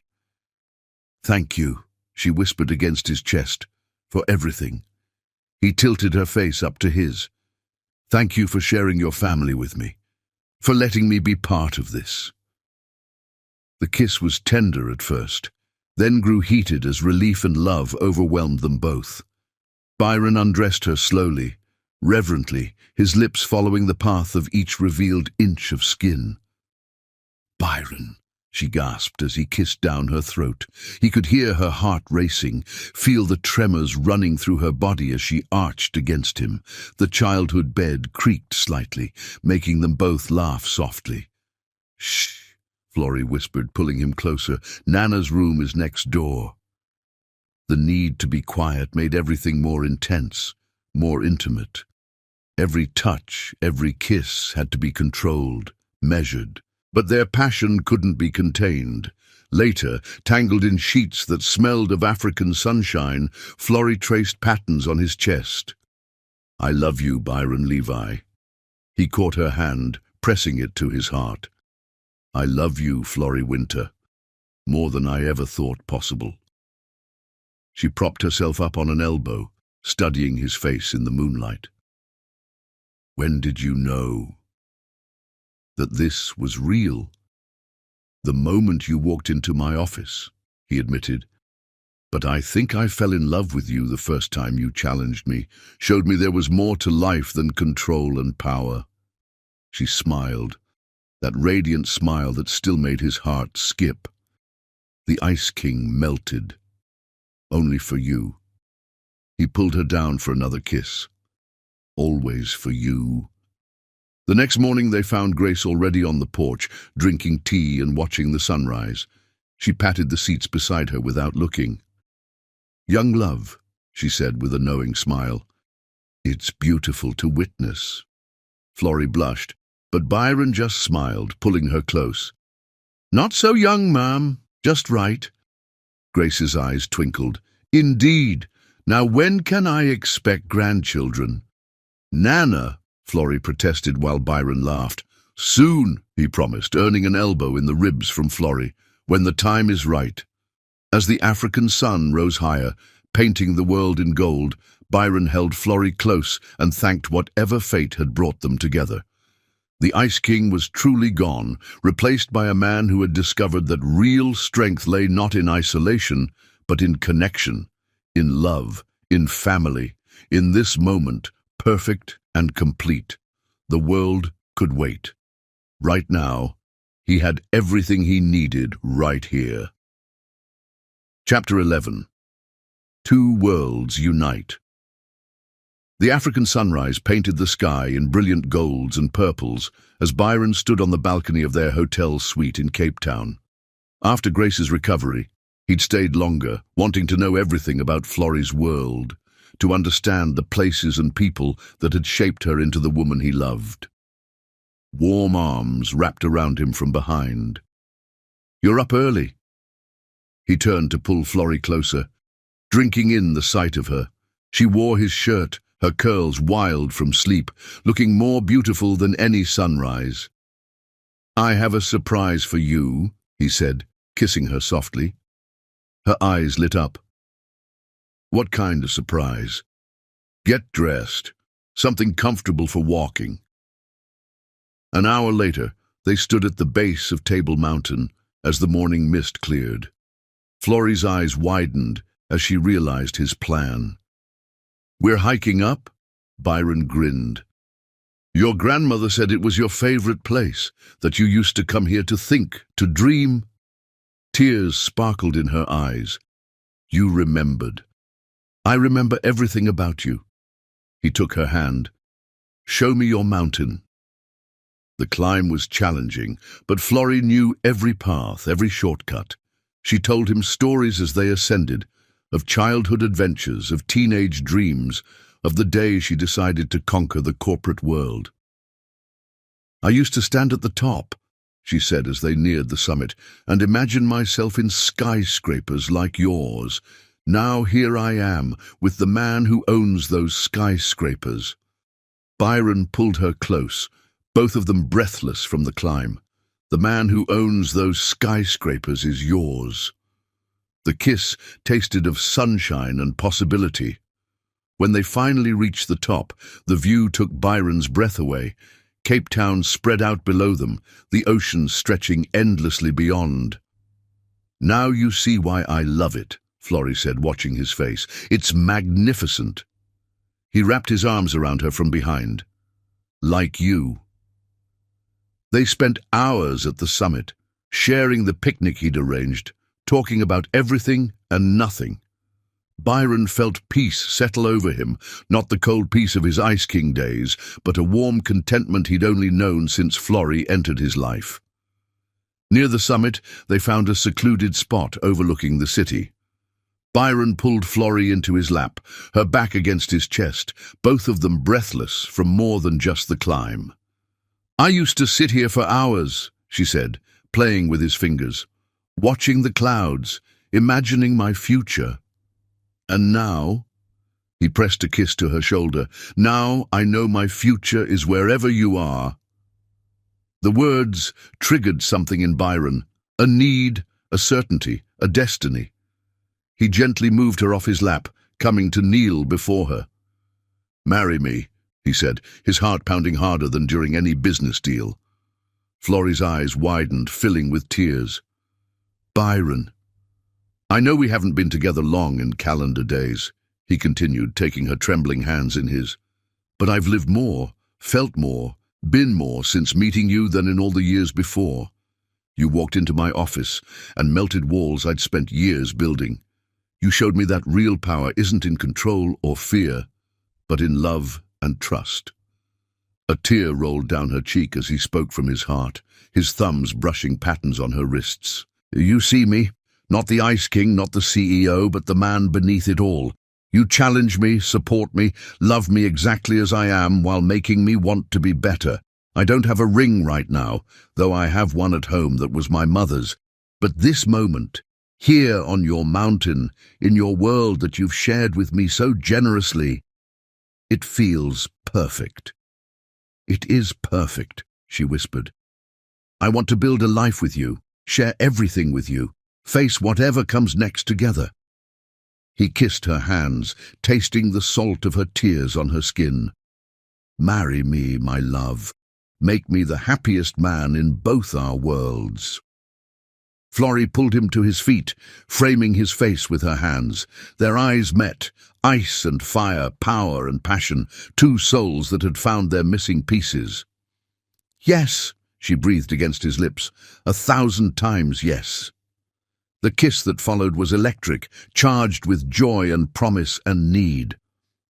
"Thank you," she whispered against his chest, "for everything." He tilted her face up to his. "Thank you for sharing your family with me, for letting me be part of this." The kiss was tender at first, then grew heated as relief and love overwhelmed them both. Byron undressed her slowly, reverently, his lips following the path of each revealed inch of skin. "Byron," she gasped as he kissed down her throat. He could hear her heart racing, feel the tremors running through her body as she arched against him. The childhood bed creaked slightly, making them both laugh softly. "Shh," Florrie whispered, pulling him closer. "Nana's room is next door." The need to be quiet made everything more intense, more intimate. Every touch, every kiss had to be controlled, measured. But their passion couldn't be contained. Later, tangled in sheets that smelled of African sunshine, Florrie traced patterns on his chest. "I love you, Byron Levi." He caught her hand, pressing it to his heart. "I love you, Florrie Winter, more than I ever thought possible." She propped herself up on an elbow, studying his face in the moonlight. "When did you know that this was real?" "The moment you walked into my office," he admitted. "But I think I fell in love with you the first time you challenged me, showed me there was more to life than control and power." She smiled, that radiant smile that still made his heart skip. The Ice King melted. "Only for you." He pulled her down for another kiss. "Always for you." The next morning they found Grace already on the porch, drinking tea and watching the sunrise. She patted the seats beside her without looking. "Young love," she said with a knowing smile. "It's beautiful to witness." Florrie blushed, but Byron just smiled, pulling her close. "Not so young, ma'am. Just right." Grace's eyes twinkled. "Indeed. Now when can I expect grandchildren?" "Nana," Florrie protested while Byron laughed. "Soon," he promised, earning an elbow in the ribs from Florrie, "when the time is right." As the African sun rose higher, painting the world in gold, Byron held Florrie close and thanked whatever fate had brought them together. The Ice King was truly gone, replaced by a man who had discovered that real strength lay not in isolation, but in connection, in love, in family, in this moment, perfect and complete. The world could wait. Right now, he had everything he needed right here. Chapter 11. Two Worlds Unite. The African sunrise painted the sky in brilliant golds and purples as Byron stood on the balcony of their hotel suite in Cape Town. After Grace's recovery, he'd stayed longer, wanting to know everything about Florrie's world, to understand the places and people that had shaped her into the woman he loved. Warm arms wrapped around him from behind. "You're up early." He turned to pull Florrie closer, drinking in the sight of her. She wore his shirt, her curls wild from sleep, looking more beautiful than any sunrise. "I have a surprise for you," he said, kissing her softly. Her eyes lit up. "What kind of surprise?" "Get dressed. Something comfortable for walking." An hour later, they stood at the base of Table Mountain as the morning mist cleared. Florrie's eyes widened as she realized his plan. "We're hiking up?" Byron grinned. "Your grandmother said it was your favorite place, that you used to come here to think, to dream." Tears sparkled in her eyes. "You remembered." "I remember everything about you." He took her hand. "Show me your mountain." The climb was challenging, but Florrie knew every path, every shortcut. She told him stories as they ascended, of childhood adventures, of teenage dreams, of the day she decided to conquer the corporate world. "I used to stand at the top," she said as they neared the summit, "and imagine myself in skyscrapers like yours. Now here I am, with the man who owns those skyscrapers." Byron pulled her close, both of them breathless from the climb. "The man who owns those skyscrapers is yours." The kiss tasted of sunshine and possibility. When they finally reached the top, the view took Byron's breath away. Cape Town spread out below them, the ocean stretching endlessly beyond. "Now you see why I love it," Florrie said, watching his face. "It's magnificent." He wrapped his arms around her from behind. Like you. They spent hours at the summit, sharing the picnic he'd arranged, talking about everything and nothing. Byron felt peace settle over him, not the cold peace of his Ice King days, but a warm contentment he'd only known since Florrie entered his life. Near the summit, they found a secluded spot overlooking the city. Byron pulled Florrie into his lap, her back against his chest, both of them breathless from more than just the climb. "I used to sit here for hours," she said, playing with his fingers, "watching the clouds, imagining my future. And now," he pressed a kiss to her shoulder, "now I know my future is wherever you are." The words triggered something in Byron, a need, a certainty, a destiny. He gently moved her off his lap, coming to kneel before her. "Marry me," he said, his heart pounding harder than during any business deal. Florrie's eyes widened, filling with tears. "Byron, I know we haven't been together long in calendar days," he continued, taking her trembling hands in his. "But I've lived more, felt more, been more since meeting you than in all the years before. You walked into my office and melted walls I'd spent years building. You showed me that real power isn't in control or fear, but in love and trust." A tear rolled down her cheek as he spoke from his heart, his thumbs brushing patterns on her wrists. "You see me, not the Ice King, not the CEO, but the man beneath it all. You challenge me, support me, love me exactly as I am while making me want to be better. I don't have a ring right now, though I have one at home that was my mother's. But this moment, here on your mountain, in your world that you've shared with me so generously, it feels perfect." "It is perfect," she whispered. "I want to build a life with you, share everything with you, face whatever comes next together." He kissed her hands, tasting the salt of her tears on her skin. "Marry me, my love. Make me the happiest man in both our worlds." Florrie pulled him to his feet, framing his face with her hands. Their eyes met, ice and fire, power and passion, two souls that had found their missing pieces. "Yes," she breathed against his lips, 1,000 times yes. The kiss that followed was electric, charged with joy and promise and need.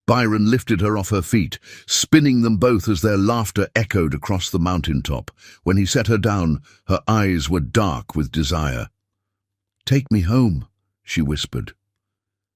Byron lifted her off her feet, spinning them both as their laughter echoed across the mountaintop. When he set her down, her eyes were dark with desire. "Take me home," she whispered.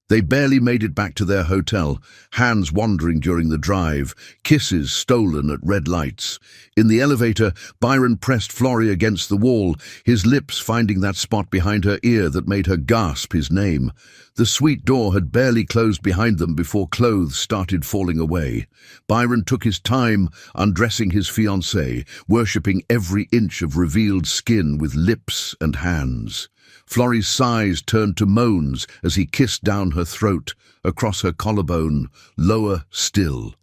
They barely made it back to their hotel, hands wandering during the drive, kisses stolen at red lights. In the elevator, Byron pressed Florrie against the wall, his lips finding that spot behind her ear that made her gasp his name. The suite door had barely closed behind them before clothes started falling away. Byron took his time undressing his fiancée, worshipping every inch of revealed skin with lips and hands. Florrie's sighs turned to moans as he kissed down her throat, across her collarbone, lower still.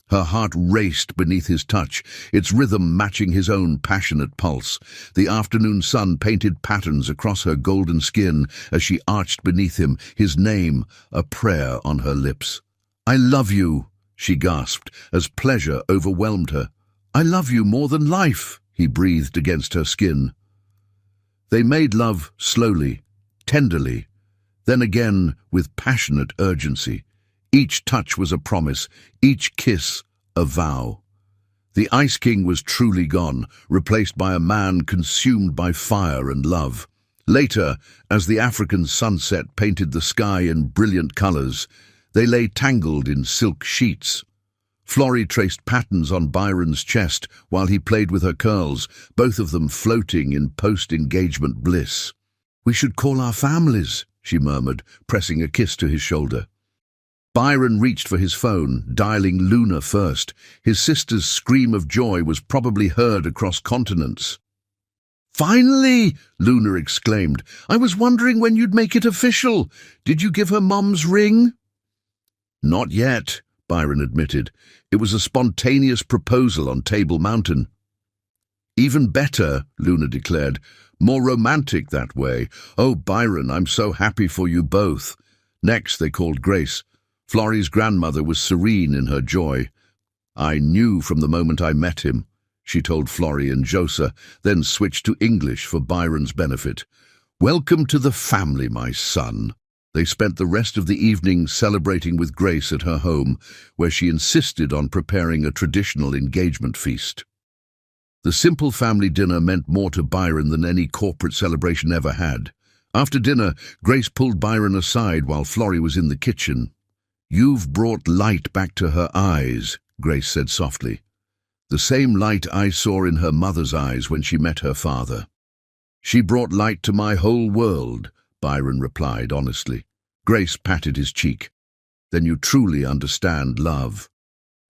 Her heart raced beneath his touch, its rhythm matching his own passionate pulse. The afternoon sun painted patterns across her golden skin as she arched beneath him, his name a prayer on her lips. "I love you," she gasped, as pleasure overwhelmed her. "I love you more than life," he breathed against her skin. They made love slowly, tenderly, then again with passionate urgency. Each touch was a promise, each kiss a vow. The Ice King was truly gone, replaced by a man consumed by fire and love. Later, as the African sunset painted the sky in brilliant colors, they lay tangled in silk sheets. Florrie traced patterns on Byron's chest while he played with her curls, both of them floating in post-engagement bliss. "We should call our families," she murmured, pressing a kiss to his shoulder. Byron reached for his phone, dialing Luna first. His sister's scream of joy was probably heard across continents. "Finally!" Luna exclaimed. "I was wondering when you'd make it official. Did you give her Mum's ring?" "Not yet," Byron admitted. "It was a spontaneous proposal on Table Mountain." "Even better," Luna declared. "More romantic that way. Oh, Byron, I'm so happy for you both." Next, they called Grace. Florrie's grandmother was serene in her joy. "I knew from the moment I met him," she told Florrie and Josa, then switched to English for Byron's benefit. "Welcome to the family, my son." They spent the rest of the evening celebrating with Grace at her home, where she insisted on preparing a traditional engagement feast. The simple family dinner meant more to Byron than any corporate celebration ever had. After dinner, Grace pulled Byron aside while Florrie was in the kitchen. "You've brought light back to her eyes," Grace said softly. "The same light I saw in her mother's eyes when she met her father." "She brought light to my whole world," Byron replied honestly. Grace patted his cheek. "Then you truly understand love."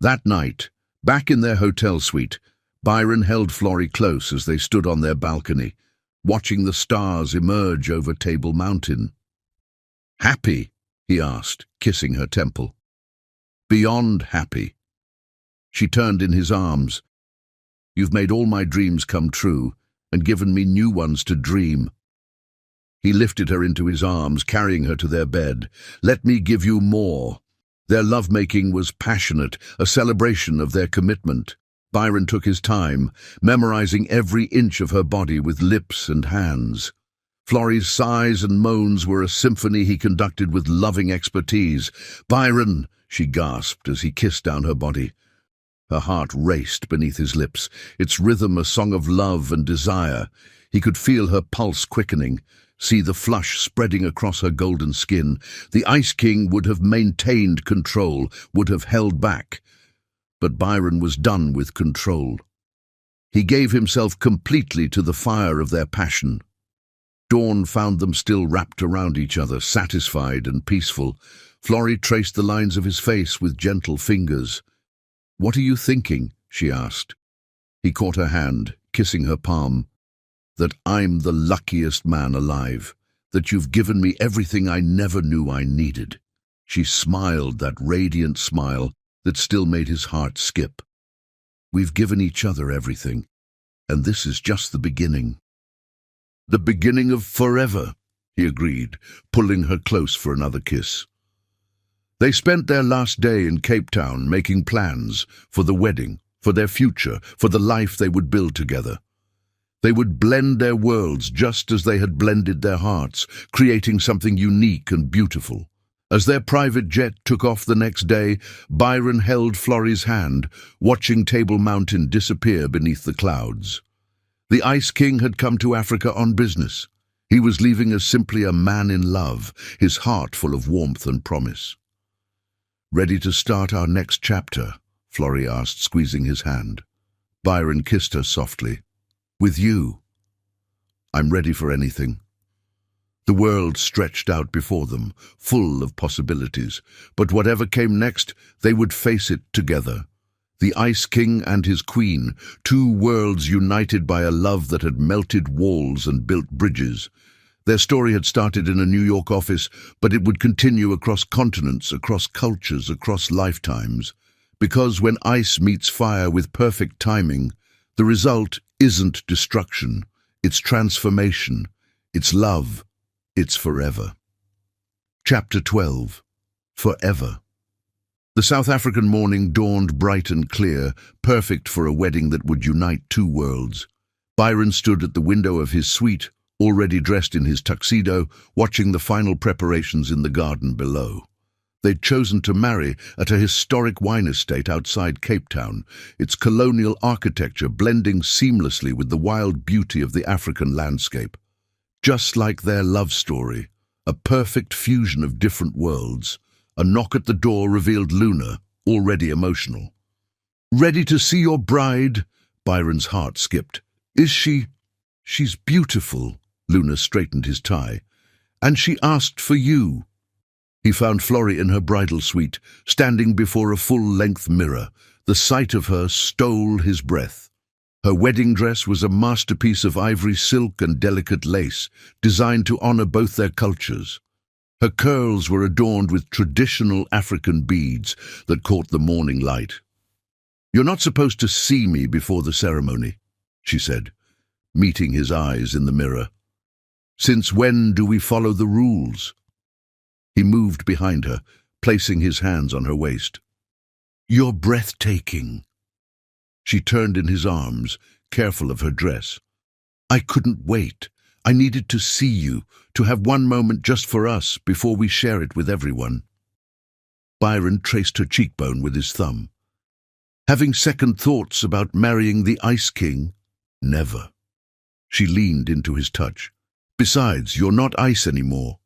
That night, back in their hotel suite, Byron held Florrie close as they stood on their balcony, watching the stars emerge over Table Mountain. "Happy?" he asked, kissing her temple. "Beyond happy." She turned in his arms. "You've made all my dreams come true and given me new ones to dream." He lifted her into his arms, carrying her to their bed. "Let me give you more." Their lovemaking was passionate, a celebration of their commitment. Byron took his time, memorizing every inch of her body with lips and hands. Florrie's sighs and moans were a symphony he conducted with loving expertise. "Byron!" she gasped as he kissed down her body. Her heart raced beneath his lips, its rhythm a song of love and desire. He could feel her pulse quickening, see the flush spreading across her golden skin. The Ice King would have maintained control, would have held back. But Byron was done with control. He gave himself completely to the fire of their passion. Dawn found them still wrapped around each other, satisfied and peaceful. Florrie traced the lines of his face with gentle fingers. "What are you thinking?" she asked. He caught her hand, kissing her palm. "That I'm the luckiest man alive, that you've given me everything I never knew I needed." She smiled, that radiant smile that still made his heart skip. "We've given each other everything, and this is just the beginning." "The beginning of forever," he agreed, pulling her close for another kiss. They spent their last day in Cape Town making plans for the wedding, for their future, for the life they would build together. They would blend their worlds just as they had blended their hearts, creating something unique and beautiful. As their private jet took off the next day, Byron held Florrie's hand, watching Table Mountain disappear beneath the clouds. The Ice King had come to Africa on business. He was leaving as simply a man in love, his heart full of warmth and promise. "Ready to start our next chapter?" Florrie asked, squeezing his hand. Byron kissed her softly. "With you." "I'm ready for anything." The world stretched out before them, full of possibilities, but whatever came next, they would face it together. The Ice King and his queen, two worlds united by a love that had melted walls and built bridges. Their story had started in a New York office, but it would continue across continents, across cultures, across lifetimes. Because when ice meets fire with perfect timing, the result isn't destruction, it's transformation, it's love. It's forever. Chapter 12. Forever. The South African morning dawned bright and clear, perfect for a wedding that would unite two worlds. Byron stood at the window of his suite, already dressed in his tuxedo, watching the final preparations in the garden below. They'd chosen to marry at a historic wine estate outside Cape Town, its colonial architecture blending seamlessly with the wild beauty of the African landscape. Just like their love story, a perfect fusion of different worlds. A knock at the door revealed Luna, already emotional. "Ready to see your bride?" Byron's heart skipped. "Is she?" "She's beautiful." Luna straightened his tie. "And she asked for you." He found Florrie in her bridal suite, standing before a full-length mirror. The sight of her stole his breath. Her wedding dress was a masterpiece of ivory silk and delicate lace, designed to honor both their cultures. Her curls were adorned with traditional African beads that caught the morning light. "You're not supposed to see me before the ceremony," she said, meeting his eyes in the mirror. "Since when do we follow the rules?" He moved behind her, placing his hands on her waist. "You're breathtaking." She turned in his arms, careful of her dress. "I couldn't wait. I needed to see you, to have one moment just for us before we share it with everyone." Byron traced her cheekbone with his thumb. "Having second thoughts about marrying the Ice King?" "Never." She leaned into his touch. "Besides, you're not ice anymore.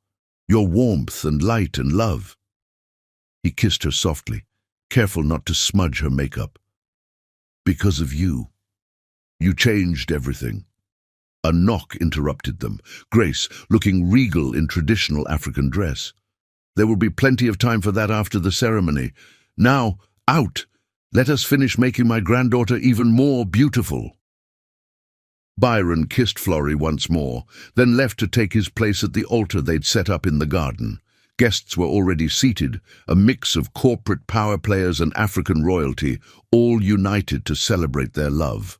You're warmth and light and love." He kissed her softly, careful not to smudge her makeup. "Because of you. You changed everything." A knock interrupted them, Grace looking regal in traditional African dress. "There will be plenty of time for that after the ceremony. Now, out! Let us finish making my granddaughter even more beautiful." Byron kissed Florrie once more, then left to take his place at the altar they'd set up in the garden. Guests were already seated, a mix of corporate power players and African royalty, all united to celebrate their love.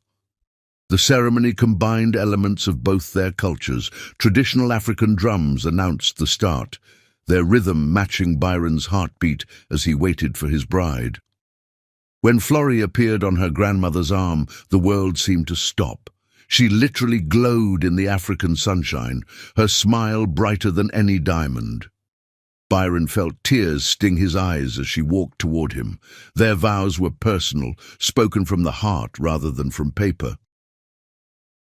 The ceremony combined elements of both their cultures. Traditional African drums announced the start, their rhythm matching Byron's heartbeat as he waited for his bride. When Florrie appeared on her grandmother's arm, the world seemed to stop. She literally glowed in the African sunshine, her smile brighter than any diamond. Byron felt tears sting his eyes as she walked toward him. Their vows were personal, spoken from the heart rather than from paper.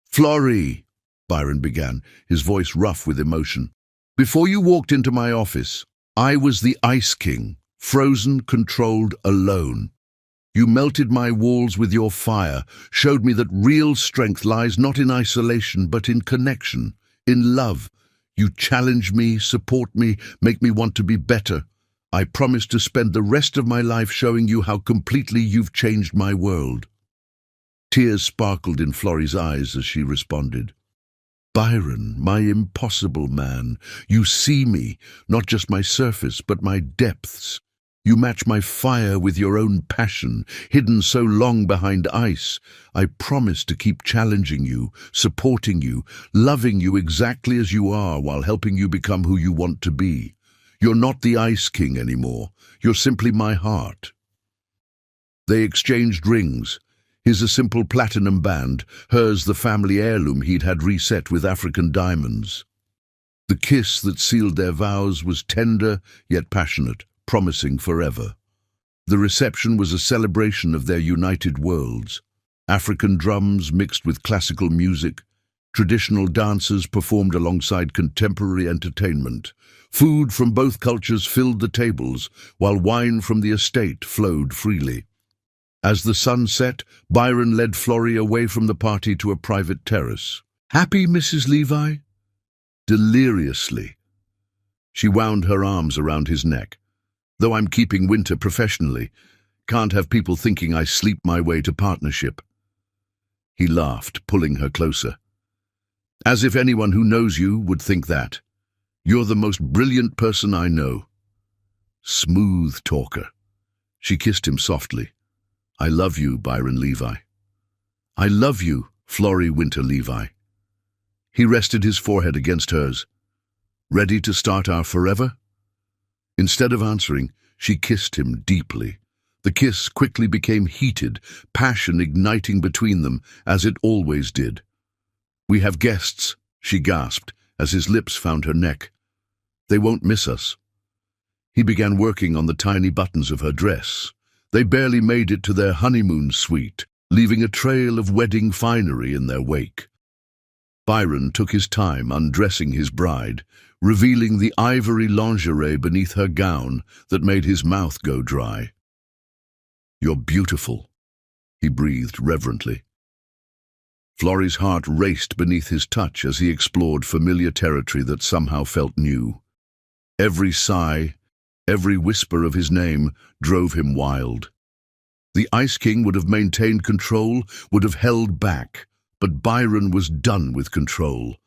"Florrie," Byron began, his voice rough with emotion, "before you walked into my office, I was the Ice King, frozen, controlled, alone. You melted my walls with your fire, showed me that real strength lies not in isolation but in connection, in love. You challenge me, support me, make me want to be better. I promise to spend the rest of my life showing you how completely you've changed my world." Tears sparkled in Florrie's eyes as she responded. "Byron, my impossible man, you see me, not just my surface, but my depths. You match my fire with your own passion, hidden so long behind ice. I promise to keep challenging you, supporting you, loving you exactly as you are while helping you become who you want to be. You're not the Ice King anymore. You're simply my heart." They exchanged rings. His a simple platinum band, hers the family heirloom he'd had reset with African diamonds. The kiss that sealed their vows was tender yet passionate, promising forever. The reception was a celebration of their united worlds. African drums mixed with classical music, traditional dances performed alongside contemporary entertainment. Food from both cultures filled the tables, while wine from the estate flowed freely. As the sun set, Byron led Florrie away from the party to a private terrace. "Happy, Mrs. Levi?" "Deliriously." She wound her arms around his neck. "Though I'm keeping winter professionally, can't have people thinking I sleep my way to partnership." He laughed, pulling her closer. "As if anyone who knows you would think that. You're the most brilliant person I know." Smooth talker. She kissed him softly. "I love you, Byron Levi." "I love you, Florrie Winter Levi." He rested his forehead against hers. "Ready to start our forever?" Instead of answering, she kissed him deeply. The kiss quickly became heated, passion igniting between them, as it always did. "We have guests," she gasped, as his lips found her neck. "They won't miss us." He began working on the tiny buttons of her dress. They barely made it to their honeymoon suite, leaving a trail of wedding finery in their wake. Byron took his time undressing his bride, revealing the ivory lingerie beneath her gown that made his mouth go dry. "You're beautiful," he breathed reverently. Florrie's heart raced beneath his touch as he explored familiar territory that somehow felt new. Every sigh, every whisper of his name drove him wild. The Ice King would have maintained control, would have held back, but Byron was done with control.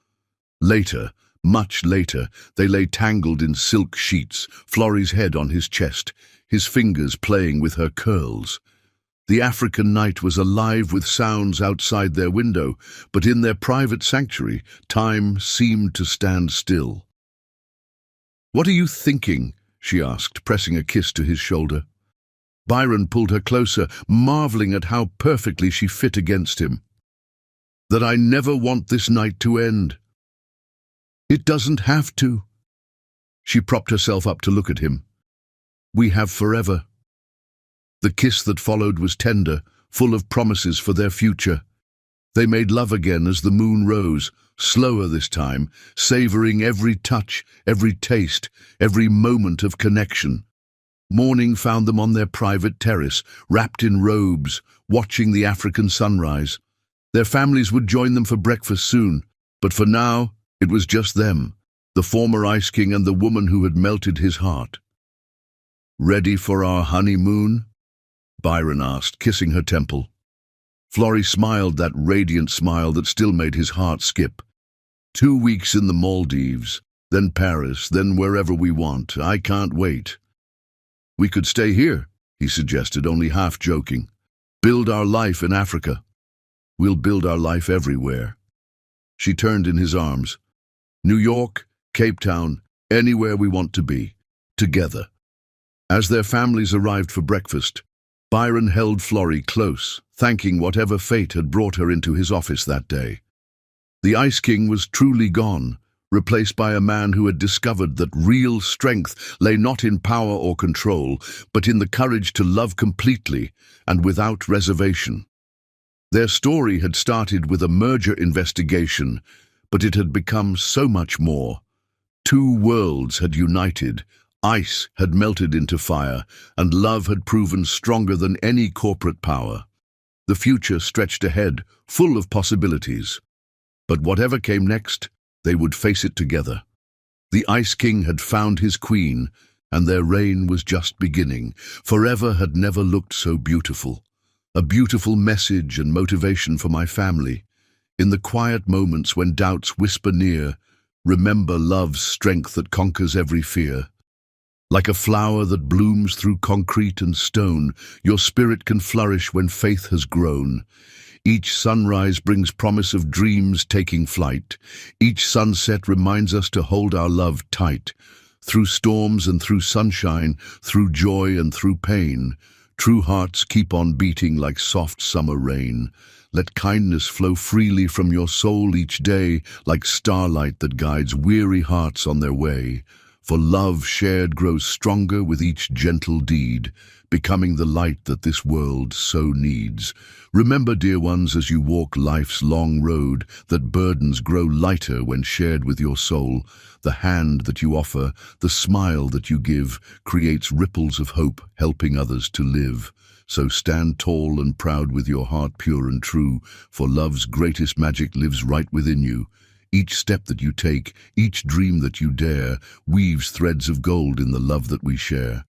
Later, much later, they lay tangled in silk sheets, Florrie's head on his chest, his fingers playing with her curls. The African night was alive with sounds outside their window, but in their private sanctuary, time seemed to stand still. "What are you thinking?" she asked, pressing a kiss to his shoulder. Byron pulled her closer, marveling at how perfectly she fit against him. "That I never want this night to end." "It doesn't have to." She propped herself up to look at him. "We have forever." The kiss that followed was tender, full of promises for their future. They made love again as the moon rose, slower this time, savoring every touch, every taste, every moment of connection. Morning found them on their private terrace, wrapped in robes, watching the African sunrise. Their families would join them for breakfast soon, but for now, it was just them, the former Ice King and the woman who had melted his heart. "Ready for our honeymoon?" Byron asked, kissing her temple. Florrie smiled, that radiant smile that still made his heart skip. 2 weeks in the Maldives, then Paris, then wherever we want. I can't wait." "We could stay here," he suggested, only half joking. "Build our life in Africa." "We'll build our life everywhere." She turned in his arms. "New York, Cape Town, anywhere we want to be. Together." As their families arrived for breakfast, Byron held Florrie close, thanking whatever fate had brought her into his office that day. The Ice King was truly gone, replaced by a man who had discovered that real strength lay not in power or control, but in the courage to love completely and without reservation. Their story had started with a merger investigation, but it had become so much more. 2 worlds had united, ice had melted into fire, and love had proven stronger than any corporate power. The future stretched ahead, full of possibilities. But whatever came next, they would face it together. The Ice King had found his queen, and their reign was just beginning. Forever had never looked so beautiful. A beautiful message and motivation for my family. In the quiet moments when doubts whisper near, remember love's strength that conquers every fear. Like a flower that blooms through concrete and stone, your spirit can flourish when faith has grown. Each sunrise brings promise of dreams taking flight. Each sunset reminds us to hold our love tight. Through storms and through sunshine, through joy and through pain, true hearts keep on beating like soft summer rain. Let kindness flow freely from your soul each day, like starlight that guides weary hearts on their way. For love shared grows stronger with each gentle deed, becoming the light that this world so needs. Remember, dear ones, as you walk life's long road, that burdens grow lighter when shared with your soul. The hand that you offer, the smile that you give, creates ripples of hope, helping others to live. So stand tall and proud with your heart pure and true, for love's greatest magic lives right within you. Each step that you take, each dream that you dare, weaves threads of gold in the love that we share.